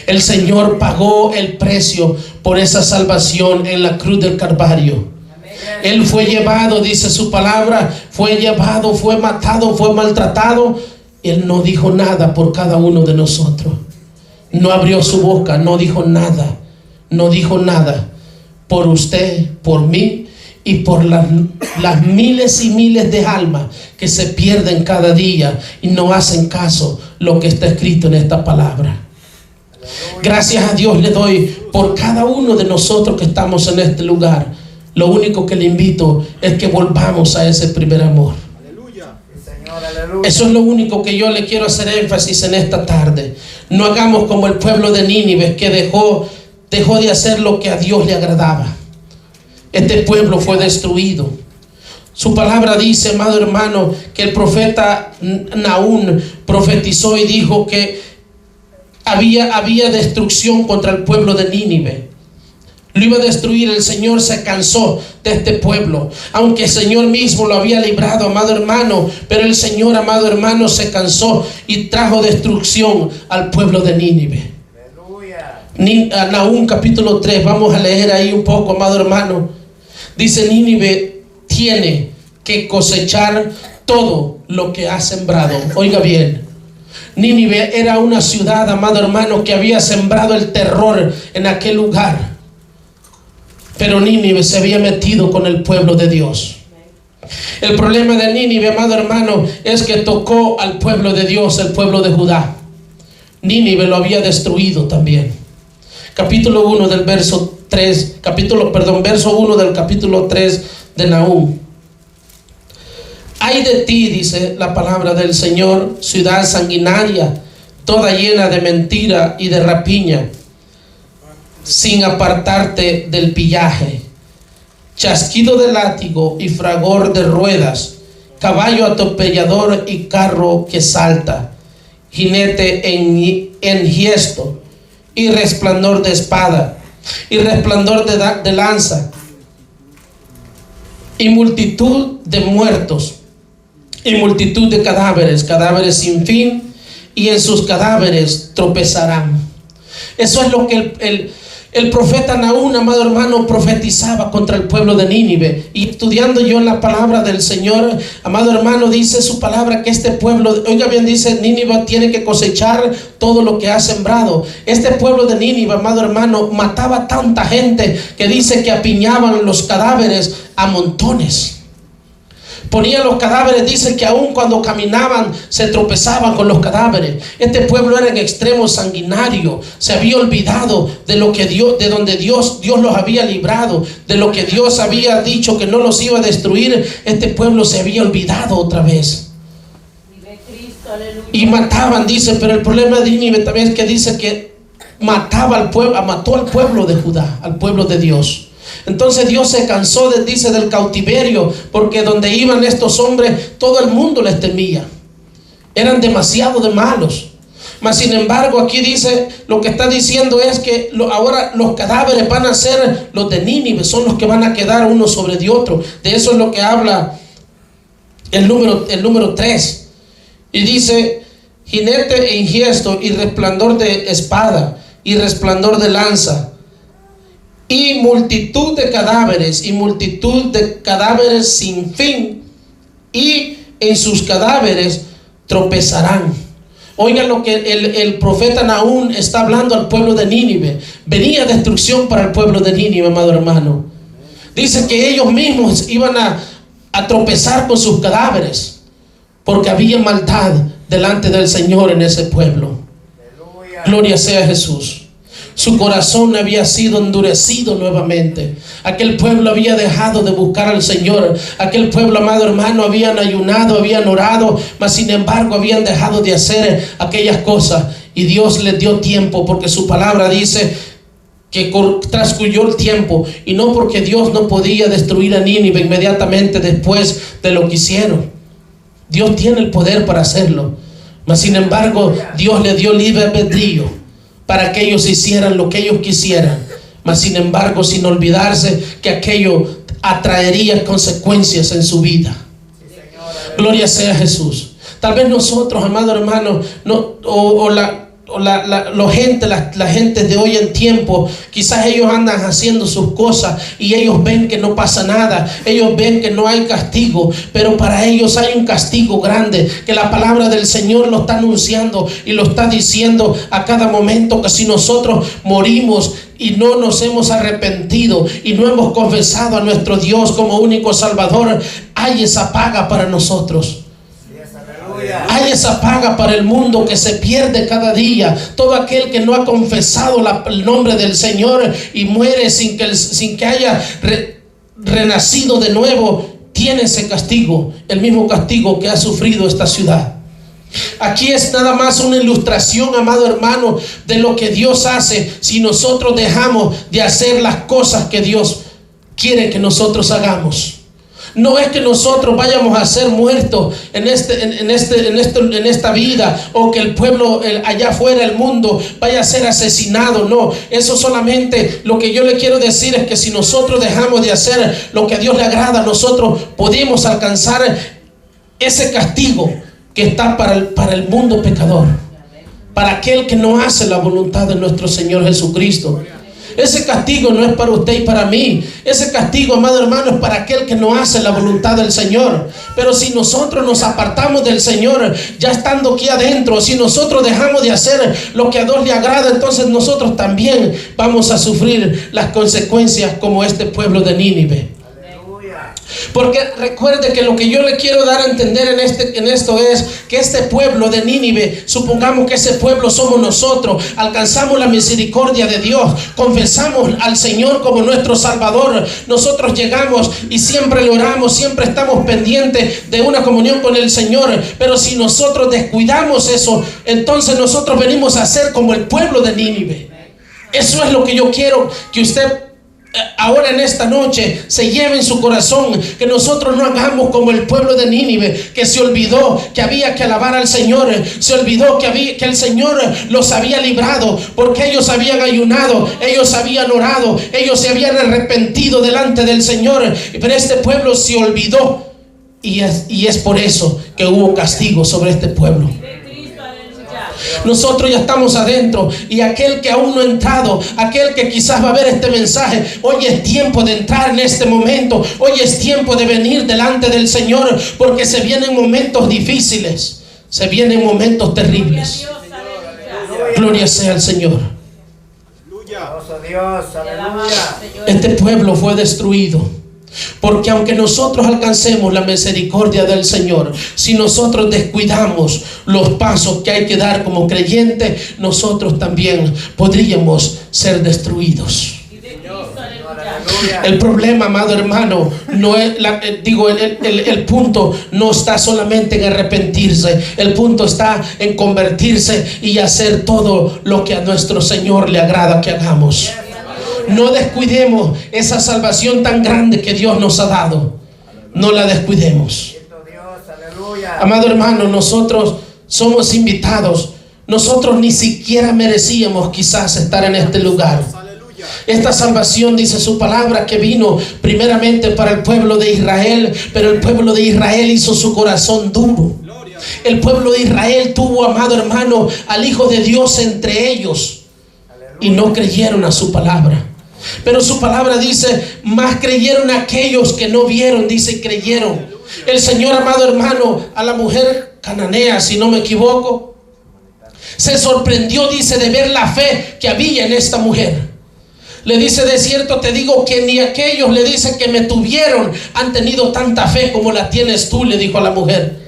El Señor pagó el precio por esa salvación en la cruz del Calvario. Él fue llevado, dice su palabra, fue llevado, fue matado, fue maltratado. Él no dijo nada por cada uno de nosotros. No abrió su boca, no dijo nada. No dijo nada por usted, por mí y por las miles y miles de almas que se pierden cada día y no hacen caso lo que está escrito en esta palabra. Gracias a Dios le doy por cada uno de nosotros que estamos en este lugar. Lo único que le invito es que volvamos a ese primer amor. Eso es lo único que yo le quiero hacer énfasis en esta tarde. No hagamos como el pueblo de Nínive, que dejó de hacer lo que a Dios le agradaba. Este pueblo fue destruido. Su palabra dice, amado hermano, que el profeta Nahum profetizó y dijo que había destrucción contra el pueblo de Nínive. Lo iba a destruir. El Señor se cansó de este pueblo, aunque el Señor mismo lo había librado, amado hermano. Pero el Señor, amado hermano, se cansó y trajo destrucción al pueblo de Nínive. Nahum capítulo 3, vamos a leer ahí un poco, amado hermano. Dice: Nínive tiene que cosechar todo lo que ha sembrado. Oiga bien, Nínive era una ciudad, amado hermano, que había sembrado el terror en aquel lugar. Pero Nínive se había metido con el pueblo de Dios. El problema de Nínive, amado hermano, es que tocó al pueblo de Dios, el pueblo de Judá. Nínive lo había destruido también. Capítulo 1 del verso 3, verso 1 del capítulo 3 de Nahum. Ay de ti, dice la palabra del Señor, ciudad sanguinaria, toda llena de mentira y de rapiña, sin apartarte del pillaje, chasquido de látigo y fragor de ruedas, caballo atropellador y carro que salta, jinete enhiesto y resplandor de espada y resplandor de lanza y multitud de muertos y multitud de cadáveres, cadáveres sin fin, y en sus cadáveres tropezarán. Eso es lo que el profeta Nahum, amado hermano, profetizaba contra el pueblo de Nínive. Y estudiando yo en la palabra del Señor, amado hermano, dice su palabra que este pueblo, oiga bien, dice, Nínive tiene que cosechar todo lo que ha sembrado. Este pueblo de Nínive, amado hermano, mataba tanta gente que dice que apiñaban los cadáveres a montones. Ponían los cadáveres, dice que aún cuando caminaban se tropezaban con los cadáveres. Este pueblo era en extremo sanguinario. Se había olvidado de lo que Dios, de donde Dios los había librado, de lo que Dios había dicho que no los iba a destruir. Este pueblo se había olvidado otra vez. Y mataban, dice, pero el problema de Nínive también es que dice que mató al pueblo de Judá, al pueblo de Dios. Entonces Dios se cansó, dice, del cautiverio, porque donde iban estos hombres, todo el mundo les temía. Eran demasiado de malos. Mas sin embargo, aquí dice, lo que está diciendo es que ahora los cadáveres van a ser los de Nínive, son los que van a quedar uno sobre de otro. De eso es lo que habla el número 3. Y dice, jinete enhiesto y resplandor de espada y resplandor de lanza. Y multitud de cadáveres sin fin, y en sus cadáveres tropezarán. Oigan lo que el profeta Nahum está hablando al pueblo de Nínive. Venía destrucción para el pueblo de Nínive, amado hermano. Dice que ellos mismos iban a tropezar con sus cadáveres, porque había maldad delante del Señor en ese pueblo. Aleluya. Gloria sea a Jesús. Su corazón había sido endurecido nuevamente. Aquel pueblo había dejado de buscar al Señor. Aquel pueblo, amado hermano, habían ayunado, habían orado, mas sin embargo habían dejado de hacer aquellas cosas. Y Dios les dio tiempo, porque su palabra dice que transcurrió el tiempo, y no porque Dios no podía destruir a Nínive inmediatamente después de lo que hicieron. Dios tiene el poder para hacerlo, mas sin embargo Dios le dio libre albedrío para que ellos hicieran lo que ellos quisieran, mas sin embargo sin olvidarse que aquello atraería consecuencias en su vida. Gloria sea a Jesús. Tal vez nosotros, amado hermano, la gente de hoy en tiempo, quizás ellos andan haciendo sus cosas y ellos ven que no pasa nada, ellos ven que no hay castigo, pero para ellos hay un castigo grande, que la palabra del Señor lo está anunciando y lo está diciendo a cada momento, que si nosotros morimos y no nos hemos arrepentido y no hemos confesado a nuestro Dios como único Salvador, hay esa paga para nosotros. Hay esa paga para el mundo que se pierde cada día. Todo aquel que no ha confesado el nombre del Señor y muere sin que haya renacido de nuevo, tiene ese castigo, el mismo castigo que ha sufrido esta ciudad. Aquí es nada más una ilustración, amado hermano, de lo que Dios hace si nosotros dejamos de hacer las cosas que Dios quiere que nosotros hagamos. No es que nosotros vayamos a ser muertos en esta vida, o que el pueblo allá afuera, el mundo, vaya a ser asesinado. No, eso solamente lo que yo le quiero decir es que si nosotros dejamos de hacer lo que a Dios le agrada, nosotros podemos alcanzar ese castigo que está para el mundo pecador, para aquel que no hace la voluntad de nuestro Señor Jesucristo. Ese castigo no es para usted y para mí. Ese castigo, amado hermano, es para aquel que no hace la voluntad del Señor. Pero si nosotros nos apartamos del Señor, ya estando aquí adentro, si nosotros dejamos de hacer lo que a Dios le agrada, entonces nosotros también vamos a sufrir las consecuencias como este pueblo de Nínive. Porque recuerde que lo que yo le quiero dar a entender en esto es que este pueblo de Nínive, supongamos que ese pueblo somos nosotros, alcanzamos la misericordia de Dios, confesamos al Señor como nuestro Salvador, nosotros llegamos y siempre le oramos, siempre estamos pendientes de una comunión con el Señor. Pero si nosotros descuidamos eso, entonces nosotros venimos a ser como el pueblo de Nínive. Eso es lo que yo quiero que usted ahora en esta noche se lleve en su corazón, que nosotros no hagamos como el pueblo de Nínive, que se olvidó que había que alabar al Señor, se olvidó que el Señor los había librado, porque ellos habían ayunado, ellos habían orado, ellos se habían arrepentido delante del Señor. Pero este pueblo se olvidó, y es por eso que hubo castigo sobre este pueblo. Nosotros ya estamos adentro, y aquel que aún no ha entrado, aquel que quizás va a ver este mensaje, hoy es tiempo de entrar en este momento, hoy es tiempo de venir delante del Señor, porque se vienen momentos difíciles, se vienen momentos terribles. Gloria sea al Señor. Este pueblo fue destruido. Porque aunque nosotros alcancemos la misericordia del Señor, si nosotros descuidamos los pasos que hay que dar como creyentes, nosotros también podríamos ser destruidos. El problema, amado hermano, no es el punto no está solamente en arrepentirse. El punto está en convertirse y hacer todo lo que a nuestro Señor le agrada que hagamos. No descuidemos esa salvación tan grande que Dios nos ha dado. No la descuidemos. Amado hermano, nosotros somos invitados. Nosotros ni siquiera merecíamos quizás estar en este lugar. Esta salvación, dice su palabra, que vino primeramente para el pueblo de Israel, pero el pueblo de Israel hizo su corazón duro. El pueblo de Israel tuvo, amado hermano, al Hijo de Dios entre ellos, y no creyeron a su palabra. Pero su palabra dice, más creyeron aquellos que no vieron, dice, creyeron. El Señor, amado hermano, a la mujer cananea, si no me equivoco, se sorprendió, dice, de ver la fe que había en esta mujer. Le dice, de cierto te digo que ni aquellos, le dice, que me tuvieron han tenido tanta fe como la tienes tú, le dijo a la mujer.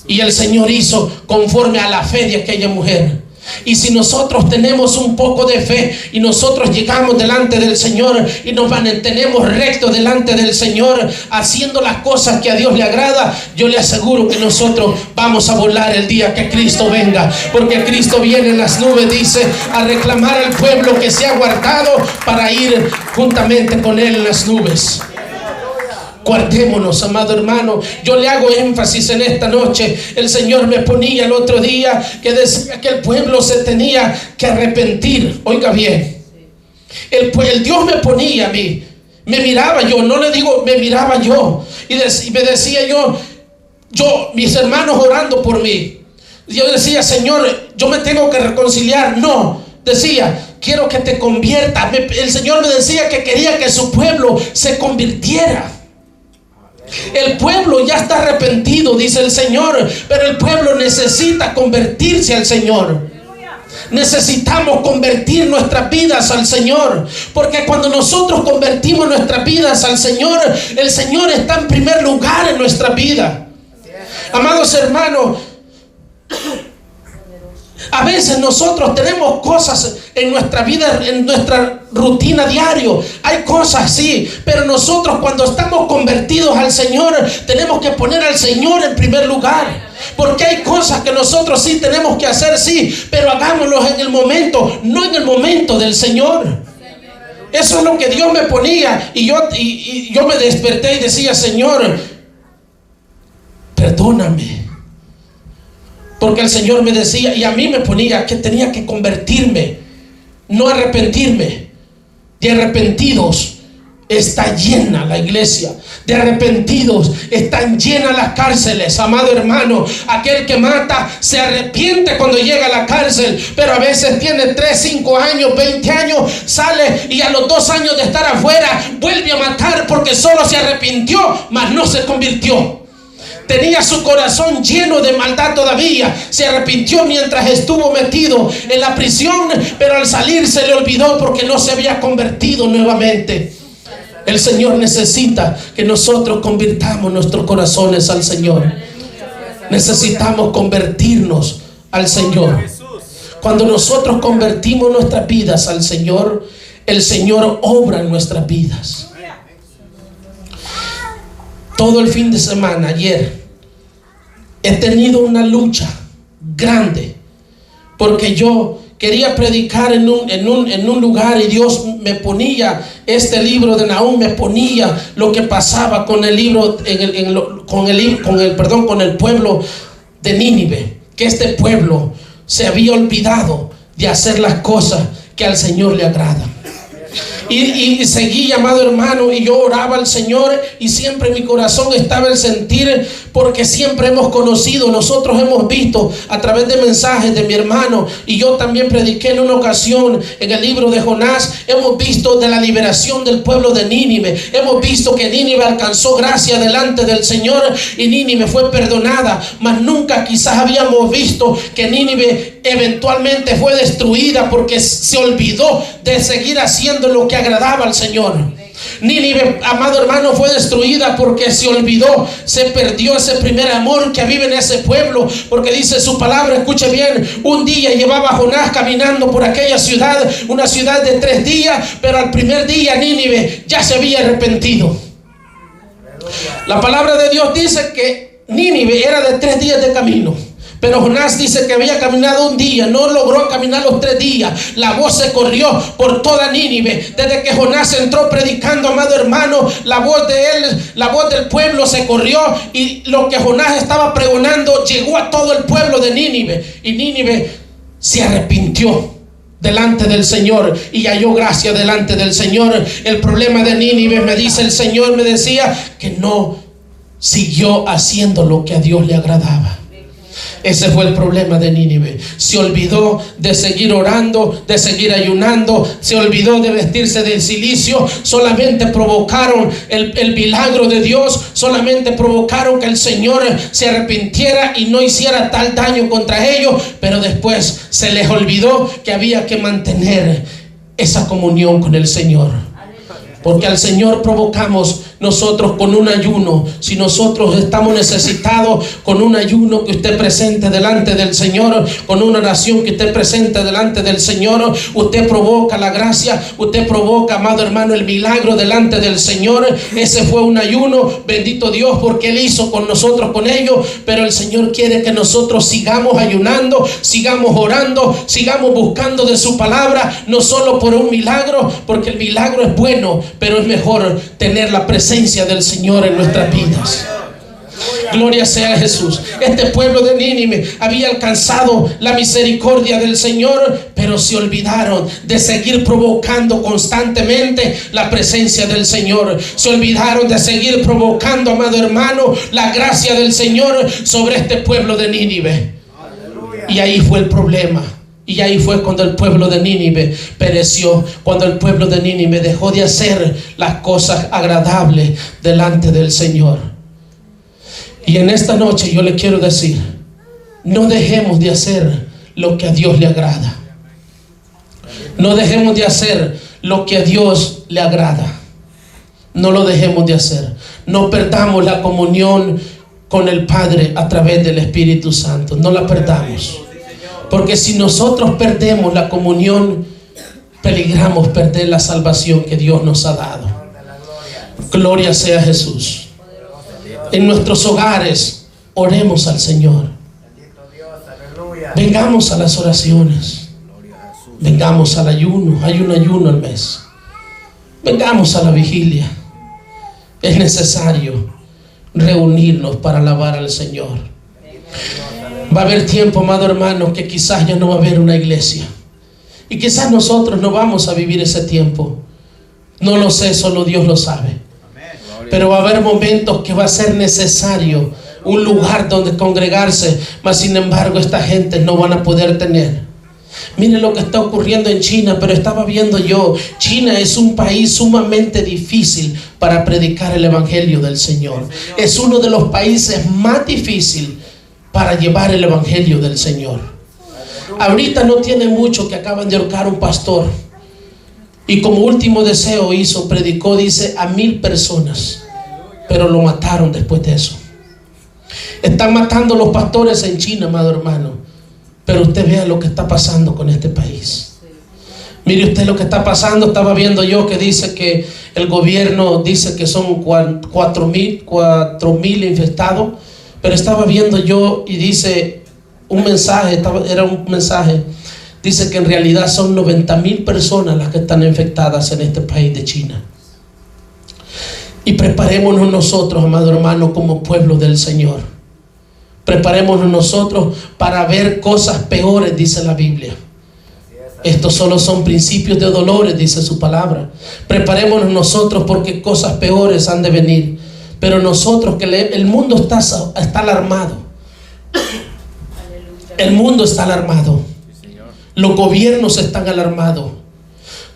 Y el Señor hizo conforme a la fe de aquella mujer. Y si nosotros tenemos un poco de fe y nosotros llegamos delante del Señor y nos mantenemos rectos delante del Señor, haciendo las cosas que a Dios le agrada, yo le aseguro que nosotros vamos a volar el día que Cristo venga. Porque Cristo viene en las nubes, dice, a reclamar al pueblo que se ha guardado para ir juntamente con Él en las nubes. Guardémonos, amado hermano. Yo le hago énfasis en esta noche. El Señor me ponía el otro día que decía que el pueblo se tenía que arrepentir. Oiga bien, el Dios me ponía a mí, me miraba yo, no le digo, me miraba yo, y me decía yo, mis hermanos orando por mí, yo decía, Señor, yo me tengo que reconciliar. No, decía, quiero que te conviertas. El Señor me decía que quería que su pueblo se convirtiera. El pueblo ya está arrepentido, dice el Señor, pero el pueblo necesita convertirse al Señor. Necesitamos convertir nuestras vidas al Señor, porque cuando nosotros convertimos nuestras vidas al Señor, el Señor está en primer lugar en nuestra vida. Amados hermanos, a veces nosotros tenemos cosas en nuestra vida, en nuestra rutina diario. Hay cosas, sí, pero nosotros cuando estamos convertidos al Señor, tenemos que poner al Señor en primer lugar. Porque hay cosas que nosotros sí tenemos que hacer, sí, pero hagámoslo en el momento, no en el momento del Señor. Eso es lo que Dios me ponía, y yo me desperté y decía, Señor, perdóname. Porque el Señor me decía, y a mí me ponía que tenía que convertirme, no arrepentirme. De arrepentidos está llena la iglesia de arrepentidos, están llenas las cárceles, amado hermano. Aquel que mata se arrepiente cuando llega a la cárcel, pero a veces tiene 3, 5 años, 20 años, sale y a los 2 años de estar afuera vuelve a matar porque solo se arrepintió, mas no se convirtió. Tenía su corazón lleno de maldad todavía. Se arrepintió mientras estuvo metido en la prisión, pero al salir se le olvidó porque no se había convertido nuevamente. El Señor necesita que nosotros convirtamos nuestros corazones al Señor. Necesitamos convertirnos al Señor. Cuando nosotros convertimos nuestras vidas al Señor, el Señor obra en nuestras vidas. Todo el fin de semana, ayer, he tenido una lucha grande porque yo quería predicar en un lugar y Dios me ponía este libro de Nahum, me ponía lo que pasaba con el libro, con el pueblo de Nínive, que este pueblo se había olvidado de hacer las cosas que al Señor le agrada. Y seguí, amado hermano, y yo oraba al Señor y siempre en mi corazón estaba el sentir, porque siempre hemos conocido, nosotros hemos visto a través de mensajes de mi hermano, y yo también prediqué en una ocasión en el libro de Jonás, hemos visto de la liberación del pueblo de Nínive, hemos visto que Nínive alcanzó gracia delante del Señor y Nínive fue perdonada, mas nunca quizás habíamos visto que Nínive eventualmente fue destruida porque se olvidó de seguir haciendo lo que agradaba al Señor. Nínive, amado hermano, fue destruida porque se olvidó, se perdió ese primer amor que había en ese pueblo, porque dice su palabra, escuche bien, un día llevaba a Jonás caminando por aquella ciudad, una ciudad de 3 días, pero al primer día Nínive ya se había arrepentido. La palabra de Dios dice que Nínive era de 3 días de camino, pero Jonás dice que había caminado un día, no logró caminar los 3 días. La voz se corrió por toda Nínive. Desde que Jonás entró predicando, amado hermano, la voz de él, la voz del pueblo se corrió, y lo que Jonás estaba pregonando llegó a todo el pueblo de Nínive. Y Nínive se arrepintió delante del Señor y halló gracia delante del Señor. El problema de Nínive, me dice el Señor, me decía que no siguió haciendo lo que a Dios le agradaba. Ese fue el problema de Nínive. Se olvidó de seguir orando, de seguir ayunando, se olvidó de vestirse de cilicio. Solamente provocaron el milagro de Dios, solamente provocaron que el Señor se arrepintiera y no hiciera tal daño contra ellos, pero después se les olvidó que había que mantener esa comunión con el Señor. Porque al Señor provocamos nosotros con un ayuno. Si nosotros estamos necesitados, con un ayuno que usted presente delante del Señor, con una oración que usted presente delante del Señor, usted provoca la gracia, usted provoca, amado hermano, el milagro delante del Señor. Ese fue un ayuno, bendito Dios, porque Él hizo con nosotros, con ellos. Pero el Señor quiere que nosotros sigamos ayunando, sigamos orando, sigamos buscando de su palabra, no solo por un milagro, porque el milagro es bueno, pero es mejor tener la presencia del Señor en nuestras vidas. Gloria sea a Jesús. Este pueblo de Nínive había alcanzado la misericordia del Señor, pero se olvidaron de seguir provocando constantemente la presencia del Señor. Se olvidaron de seguir provocando, amado hermano, la gracia del Señor sobre este pueblo de Nínive. Y ahí fue el problema. Y ahí fue cuando el pueblo de Nínive pereció, cuando el pueblo de Nínive dejó de hacer las cosas agradables delante del Señor. Y en esta noche yo le quiero decir, no dejemos de hacer lo que a Dios le agrada. No dejemos de hacer lo que a Dios le agrada. No lo dejemos de hacer. No perdamos la comunión con el Padre a través del Espíritu Santo. No la perdamos. Porque si nosotros perdemos la comunión, peligramos perder la salvación que Dios nos ha dado. Gloria sea a Jesús. En nuestros hogares, oremos al Señor. Vengamos a las oraciones. Vengamos al ayuno. Hay un ayuno al mes. Vengamos a la vigilia. Es necesario reunirnos para alabar al Señor. Va a haber tiempo, amado hermano, que quizás ya no va a haber una iglesia. Y quizás nosotros no vamos a vivir ese tiempo. No lo sé, solo Dios lo sabe. Pero va a haber momentos que va a ser necesario un lugar donde congregarse, mas sin embargo esta gente no van a poder tener. Miren lo que está ocurriendo en China, pero estaba viendo yo, China es un país sumamente difícil para predicar el evangelio del Señor. Es uno de los países más difíciles para llevar el evangelio del Señor. Ahorita no tiene mucho que acaban de ahorcar un pastor, y como último deseo predicó, dice, a 1000 personas, pero lo mataron después de eso. Están matando los pastores en China, amado hermano. Pero usted vea lo que está pasando con este país. Mire usted lo que está pasando. Estaba viendo yo que dice que el gobierno dice que son 4,000 infectados. Pero estaba viendo yo y dice un mensaje, era un mensaje. Dice que en realidad son 90,000 personas las que están infectadas en este país de China. Y preparémonos nosotros, amado hermano, como pueblo del Señor. Preparémonos nosotros para ver cosas peores, dice la Biblia. Estos solo son principios de dolores, dice su palabra. Preparémonos nosotros porque cosas peores han de venir. Pero nosotros, el mundo está alarmado. El mundo está alarmado. Los gobiernos están alarmados.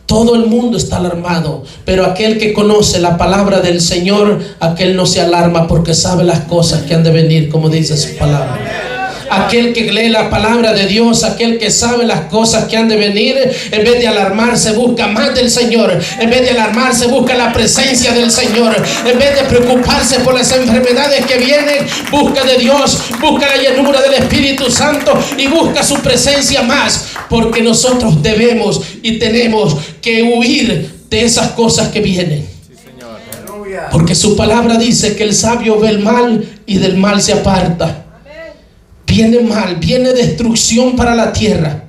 Todo el mundo está alarmado, pero aquel que conoce la palabra del Señor, aquel no se alarma porque sabe las cosas que han de venir, como dice su palabra. Aquel que lee la palabra de Dios, aquel que sabe las cosas que han de venir, en vez de alarmarse busca más del Señor. En vez de alarmarse busca la presencia del Señor. En vez de preocuparse por las enfermedades que vienen, busca de Dios, busca la llenura del Espíritu Santo y busca su presencia más, porque nosotros debemos y tenemos que huir de esas cosas que vienen. Porque su palabra dice que el sabio ve el mal y del mal se aparta. Viene mal, viene destrucción para la tierra.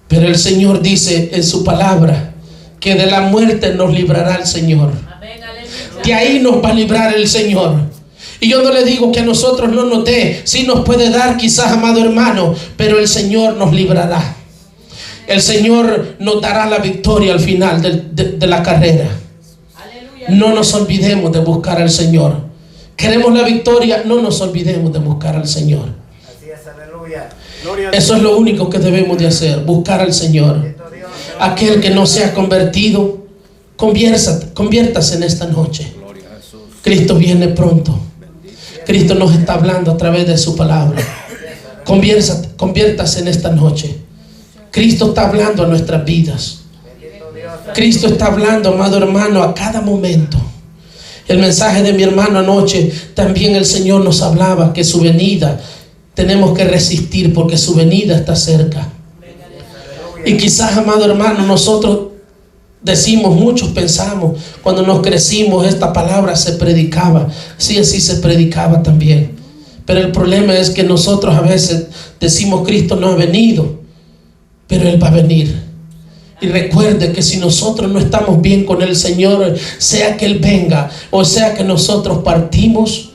Pero el Señor dice en su palabra que de la muerte nos librará el Señor. De ahí nos va a librar el Señor. Y yo no le digo que a nosotros no nos dé, sí nos puede dar quizás, amado hermano, pero el Señor nos librará. El Señor nos dará la victoria al final de la carrera. No nos olvidemos de buscar al Señor. Queremos la victoria, no nos olvidemos de buscar al Señor. Eso es lo único que debemos de hacer, buscar al Señor. Aquel que no se ha convertido, conviértase en esta noche. Cristo viene pronto. Cristo nos está hablando a través de su palabra. Conviértase en esta noche. Cristo está hablando a nuestras vidas. Cristo está hablando, amado hermano, a cada momento. El mensaje de mi hermano anoche, también el Señor nos hablaba que su venida tenemos que resistir porque su venida está cerca. Y quizás, amado hermano, nosotros decimos, muchos pensamos, cuando nos crecimos esta palabra se predicaba. Sí, así se predicaba también. Pero el problema es que nosotros a veces decimos, Cristo no ha venido, pero Él va a venir. Y recuerde que si nosotros no estamos bien con el Señor, sea que Él venga o sea que nosotros partimos,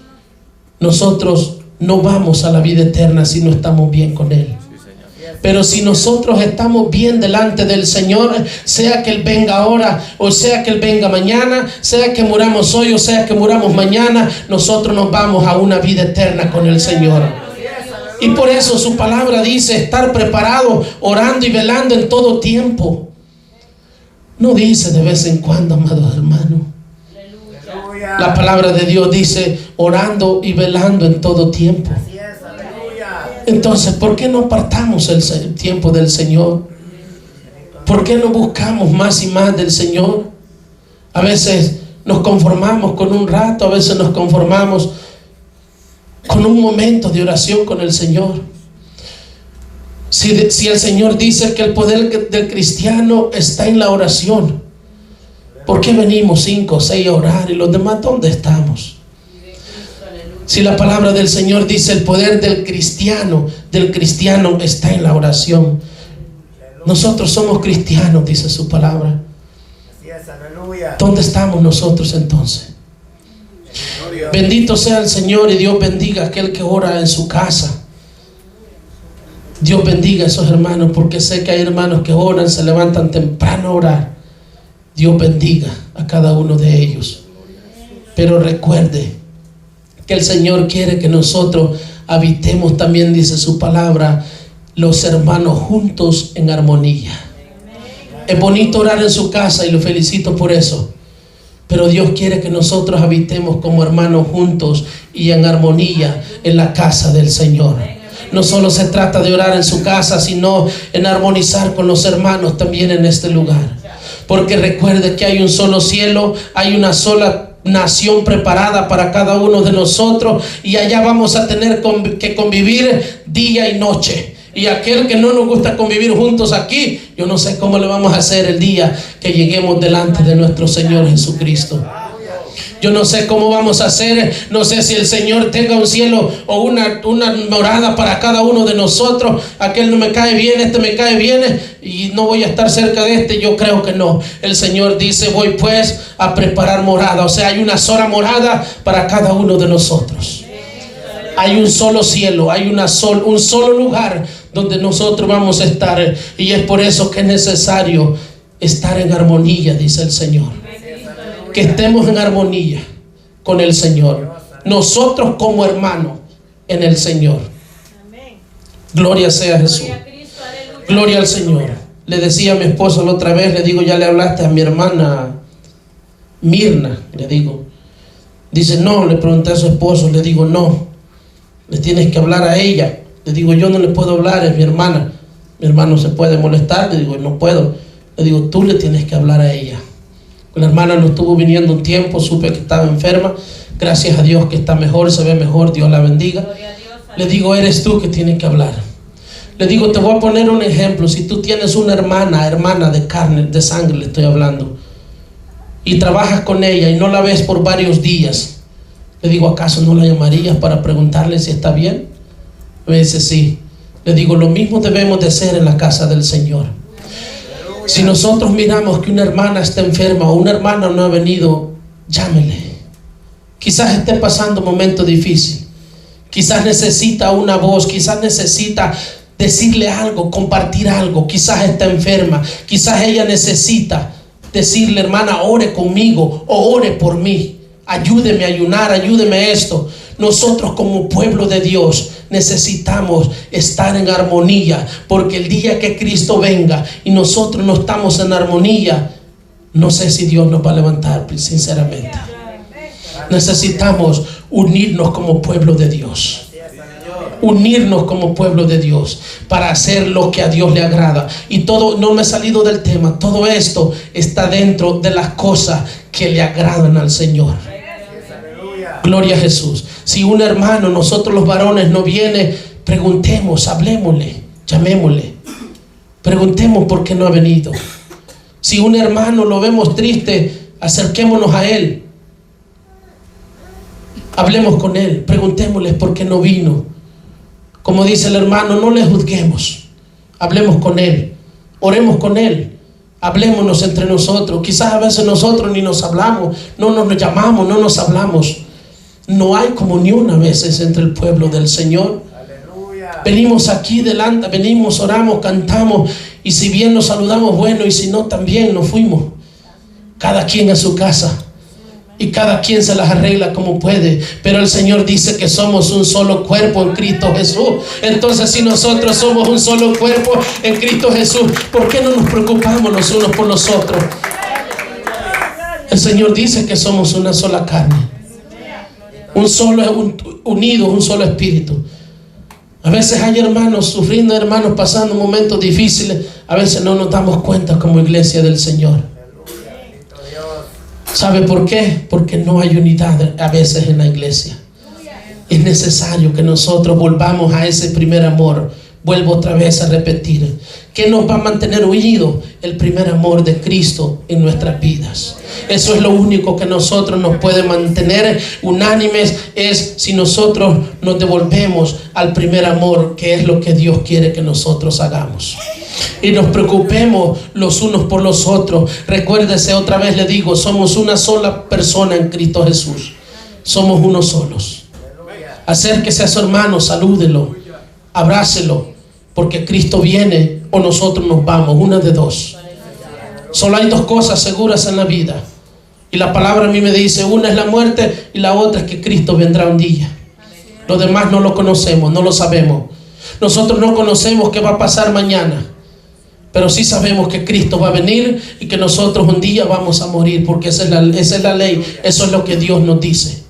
nosotros no vamos a la vida eterna si no estamos bien con Él. Pero si nosotros estamos bien delante del Señor, sea que Él venga ahora o sea que Él venga mañana, sea que muramos hoy o sea que muramos mañana, nosotros nos vamos a una vida eterna con el Señor. Y por eso su palabra dice estar preparado, orando y velando en todo tiempo. No dice de vez en cuando, amados hermanos. La palabra de Dios dice orando y velando en todo tiempo. Entonces, ¿por qué no apartamos el tiempo del Señor? ¿Por qué no buscamos más y más del Señor? A veces nos conformamos con un rato, a veces nos conformamos con un momento de oración con el Señor. Si el Señor dice que el poder del cristiano está en la oración, ¿por qué venimos 5 o 6 a orar y los demás dónde estamos? Si la palabra del Señor dice el poder del cristiano está en la oración. Nosotros somos cristianos, dice su palabra. ¿Dónde estamos nosotros entonces? Bendito sea el Señor y Dios bendiga a aquel que ora en su casa. Dios bendiga a esos hermanos, porque sé que hay hermanos que oran, se levantan temprano a orar Dios bendiga a cada uno de ellos. Pero recuerde que el Señor quiere que nosotros habitemos, también dice su palabra, los hermanos juntos en armonía. Es bonito orar en su casa y lo felicito por eso. Pero Dios quiere que nosotros habitemos como hermanos juntos y en armonía en la casa del Señor. No solo se trata de orar en su casa, sino en armonizar con los hermanos también en este lugar. Porque recuerde que hay un solo cielo, hay una sola nación preparada para cada uno de nosotros, y allá vamos a tener que convivir día y noche. Y aquel que no nos gusta convivir juntos aquí, yo no sé cómo le vamos a hacer el día que lleguemos delante de nuestro Señor Jesucristo. Yo no sé cómo vamos a hacer, no sé si el Señor tenga un cielo o una morada para cada uno de nosotros. Aquel no me cae bien, este me cae bien y no voy a estar cerca de este. Yo creo que no. El Señor dice, voy pues a preparar morada. O sea, hay una sola morada para cada uno de nosotros. Hay un solo cielo, hay un solo lugar donde nosotros vamos a estar. Y es por eso que es necesario estar en armonía, dice el Señor. Que estemos en armonía con el Señor. Nosotros como hermanos en el Señor. Gloria sea a Jesús. Gloria al Señor. Le decía a mi esposo la otra vez, le digo, ya le hablaste a mi hermana Mirna, le digo. Dice, no, le pregunté a su esposo, le digo, no, le tienes que hablar a ella. Le digo, yo no le puedo hablar, es mi hermana. Mi hermano se puede molestar, le digo, no puedo. Le digo, tú le tienes que hablar a ella. La hermana no estuvo viniendo un tiempo, supe que estaba enferma. Gracias a Dios que está mejor, se ve mejor, Dios la bendiga. Le digo, eres tú que tienes que hablar. Le digo, te voy a poner un ejemplo. Si tú tienes una hermana de carne, de sangre le estoy hablando, y trabajas con ella y no la ves por varios días, le digo, ¿acaso no la llamarías para preguntarle si está bien? Me dice, sí. Le digo, lo mismo debemos de hacer en la casa del Señor. Si nosotros miramos que una hermana está enferma o una hermana no ha venido, llámele. Quizás esté pasando un momento difícil. Quizás necesita una voz, quizás necesita decirle algo, compartir algo. Quizás está enferma, quizás ella necesita decirle, hermana, ore conmigo o ore por mí. Ayúdeme a ayunar, ayúdeme esto. Nosotros como pueblo de Dios necesitamos estar en armonía, porque el día que Cristo venga y nosotros no estamos en armonía, no sé si Dios nos va a levantar, sinceramente. Necesitamos unirnos como pueblo de Dios. Unirnos como pueblo de Dios para hacer lo que a Dios le agrada. Y todo, no me he salido del tema, todo esto está dentro de las cosas que le agradan al Señor. Gloria a Jesús. Si un hermano, nosotros los varones, no viene, preguntemos, hablemosle, llamémosle, preguntemos por qué no ha venido. Si un hermano lo vemos triste, acerquémonos a él, hablemos con él, preguntémosle por qué no vino. Como dice el hermano, no le juzguemos, hablemos con él, oremos con él, hablémonos entre nosotros. Quizás a veces nosotros ni nos hablamos, no nos llamamos, no nos hablamos. No hay comunión a veces entre el pueblo del Señor. Aleluya. Venimos aquí delante, venimos, oramos, cantamos, y si bien nos saludamos, bueno, y si no, también nos fuimos. Cada quien a su casa, y cada quien se las arregla como puede. Pero el Señor dice que somos un solo cuerpo en Cristo Jesús. Entonces, si nosotros somos un solo cuerpo en Cristo Jesús, ¿por qué no nos preocupamos los unos por los otros? El Señor dice que somos una sola carne, un solo, unidos, un solo espíritu. A veces hay hermanos sufriendo, hermanos pasando momentos difíciles. A veces no nos damos cuenta como iglesia del Señor. ¿Sabe por qué? Porque no hay unidad a veces en la iglesia. Es necesario que nosotros volvamos a ese primer amor. Vuelvo otra vez a repetir. ¿Qué nos va a mantener unidos? El primer amor de Cristo en nuestras vidas. Eso es lo único que nosotros nos puede mantener unánimes, es si nosotros nos devolvemos al primer amor, que es lo que Dios quiere que nosotros hagamos. Y nos preocupemos los unos por los otros. Recuérdese, otra vez le digo, somos una sola persona en Cristo Jesús. Somos unos solos. Acérquese a su hermano, salúdelo, abrácelo, porque Cristo viene o nosotros nos vamos, una de dos. Solo hay dos cosas seguras en la vida. Y la palabra a mí me dice, una es la muerte y la otra es que Cristo vendrá un día. Lo demás no lo conocemos, no lo sabemos. Nosotros no conocemos qué va a pasar mañana, pero sí sabemos que Cristo va a venir y que nosotros un día vamos a morir, porque esa es la ley, eso es lo que Dios nos dice.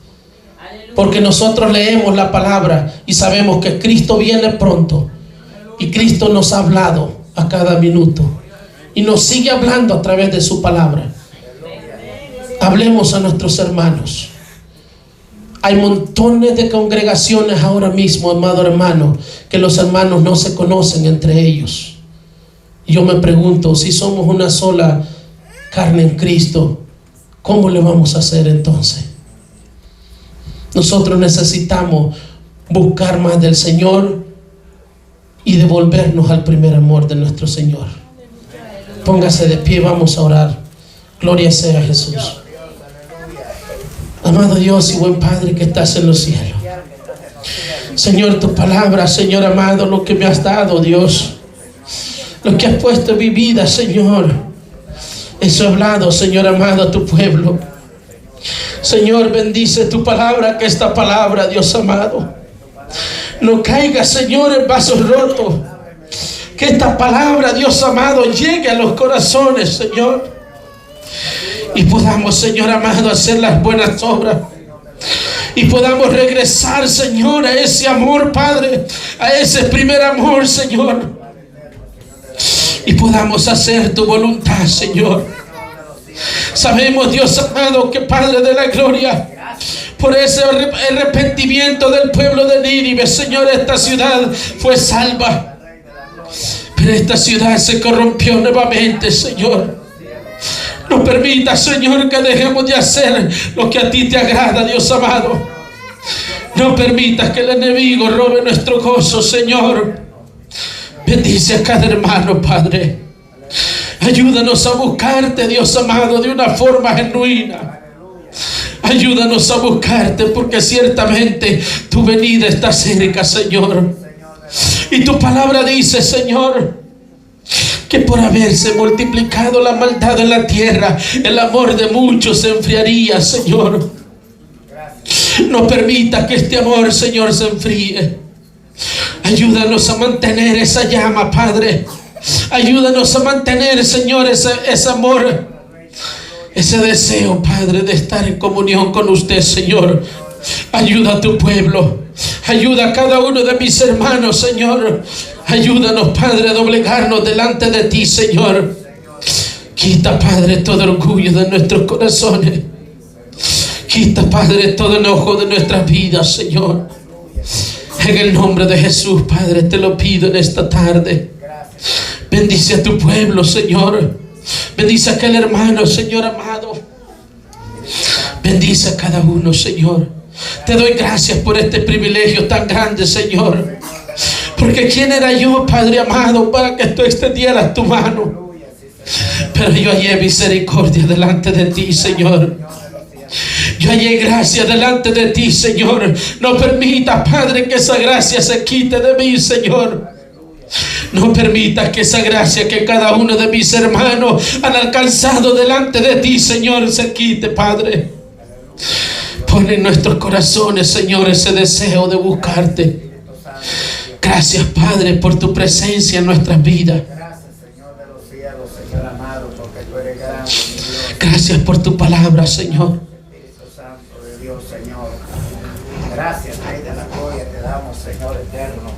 Porque nosotros leemos la palabra y sabemos que Cristo viene pronto. Y Cristo nos ha hablado a cada minuto y nos sigue hablando a través de su palabra. Hablemos a nuestros hermanos. Hay montones de congregaciones ahora mismo, amado hermano, que los hermanos no se conocen entre ellos. Y yo me pregunto, si somos una sola carne en Cristo, ¿cómo le vamos a hacer entonces? Nosotros necesitamos buscar más del Señor y devolvernos al primer amor de nuestro Señor. Póngase de pie, vamos a orar. Gloria sea a Jesús. Amado Dios y buen Padre que estás en los cielos, Señor, tu palabra, Señor amado, lo que me has dado, Dios, lo que has puesto en mi vida, Señor, eso he hablado, Señor amado, a tu pueblo. Señor, bendice tu palabra, que esta palabra, Dios amado, no caiga, Señor, en vasos rotos. Que esta palabra, Dios amado, llegue a los corazones, Señor, y podamos, Señor amado, hacer las buenas obras. Y podamos regresar, Señor, a ese amor, Padre, a ese primer amor, Señor. Y podamos hacer tu voluntad, Señor. Sabemos, Dios amado, que Padre de la gloria, por ese arrepentimiento del pueblo de Nínive, Señor, esta ciudad fue salva. Pero esta ciudad se corrompió nuevamente, Señor. No permita, Señor, que dejemos de hacer lo que a ti te agrada, Dios amado. No permitas que el enemigo robe nuestro gozo, Señor. Bendice a cada hermano, Padre. Ayúdanos a buscarte, Dios amado, de una forma genuina. Ayúdanos a buscarte, porque ciertamente tu venida está cerca, Señor. Y tu palabra dice, Señor, que por haberse multiplicado la maldad en la tierra, el amor de muchos se enfriaría, Señor. No permita que este amor, Señor, se enfríe. Ayúdanos a mantener esa llama, Padre. Ayúdanos a mantener, Señor, ese amor, ese deseo, Padre, de estar en comunión con usted, Señor. Ayuda a tu pueblo. Ayuda a cada uno de mis hermanos, Señor. Ayúdanos, Padre, a doblegarnos delante de ti, Señor. Quita, Padre, todo orgullo de nuestros corazones. Quita, Padre, todo enojo de nuestras vidas, Señor. En el nombre de Jesús, Padre, te lo pido en esta tarde. Bendice a tu pueblo, Señor. Bendice a aquel hermano, Señor amado. Bendice a cada uno, Señor. Te doy gracias por este privilegio tan grande, Señor. Porque quién era yo, Padre amado, para que tú extendieras tu mano. Pero yo hallé misericordia delante de ti, Señor. Yo hallé gracia delante de ti, Señor. No permita, Padre, que esa gracia se quite de mí, Señor. No permitas que esa gracia que cada uno de mis hermanos han alcanzado delante de ti, Señor, se quite, Padre. Pon en nuestros corazones, Señor, ese deseo de buscarte. Gracias, Padre, por tu presencia en nuestras vidas. Gracias, Señor de los cielos, Señor amado, porque tú eres grande, mi Dios. Gracias por tu palabra, Señor. Espíritu Santo de Dios, Señor. Gracias, Rey de la gloria, te damos, Señor eterno.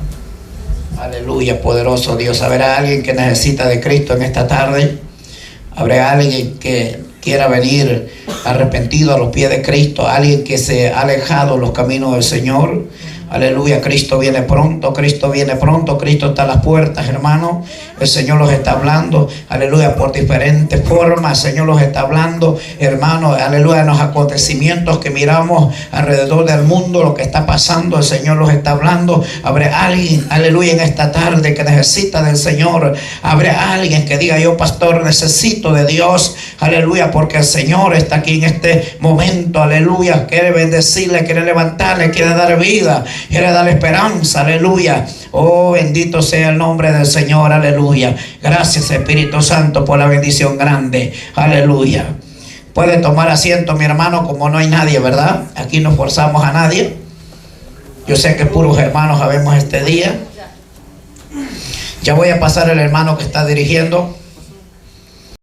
Aleluya, poderoso Dios. ¿Habrá alguien que necesita de Cristo en esta tarde? ¿Habrá alguien que quiera venir arrepentido a los pies de Cristo? ¿Alguien que se ha alejado de los caminos del Señor? Aleluya, Cristo viene pronto, Cristo viene pronto, Cristo está a las puertas, hermano. El Señor los está hablando, aleluya, por diferentes formas. El Señor los está hablando, hermano, aleluya, en los acontecimientos que miramos alrededor del mundo, lo que está pasando, el Señor los está hablando. Habrá alguien, aleluya, en esta tarde que necesita del Señor. Habrá alguien que diga: yo, pastor, necesito de Dios. aleluya, porque el Señor está aquí en este momento, aleluya, quiere bendecirle, quiere levantarle, quiere dar vida, quiere dar esperanza, aleluya. Oh, bendito sea el nombre del Señor, aleluya. Gracias, Espíritu Santo, por la bendición grande, aleluya. Puede tomar asiento, mi hermano, como no hay nadie, ¿verdad? Aquí no forzamos a nadie. Yo sé que puros hermanos habemos este día. Ya voy a pasar al hermano que está dirigiendo.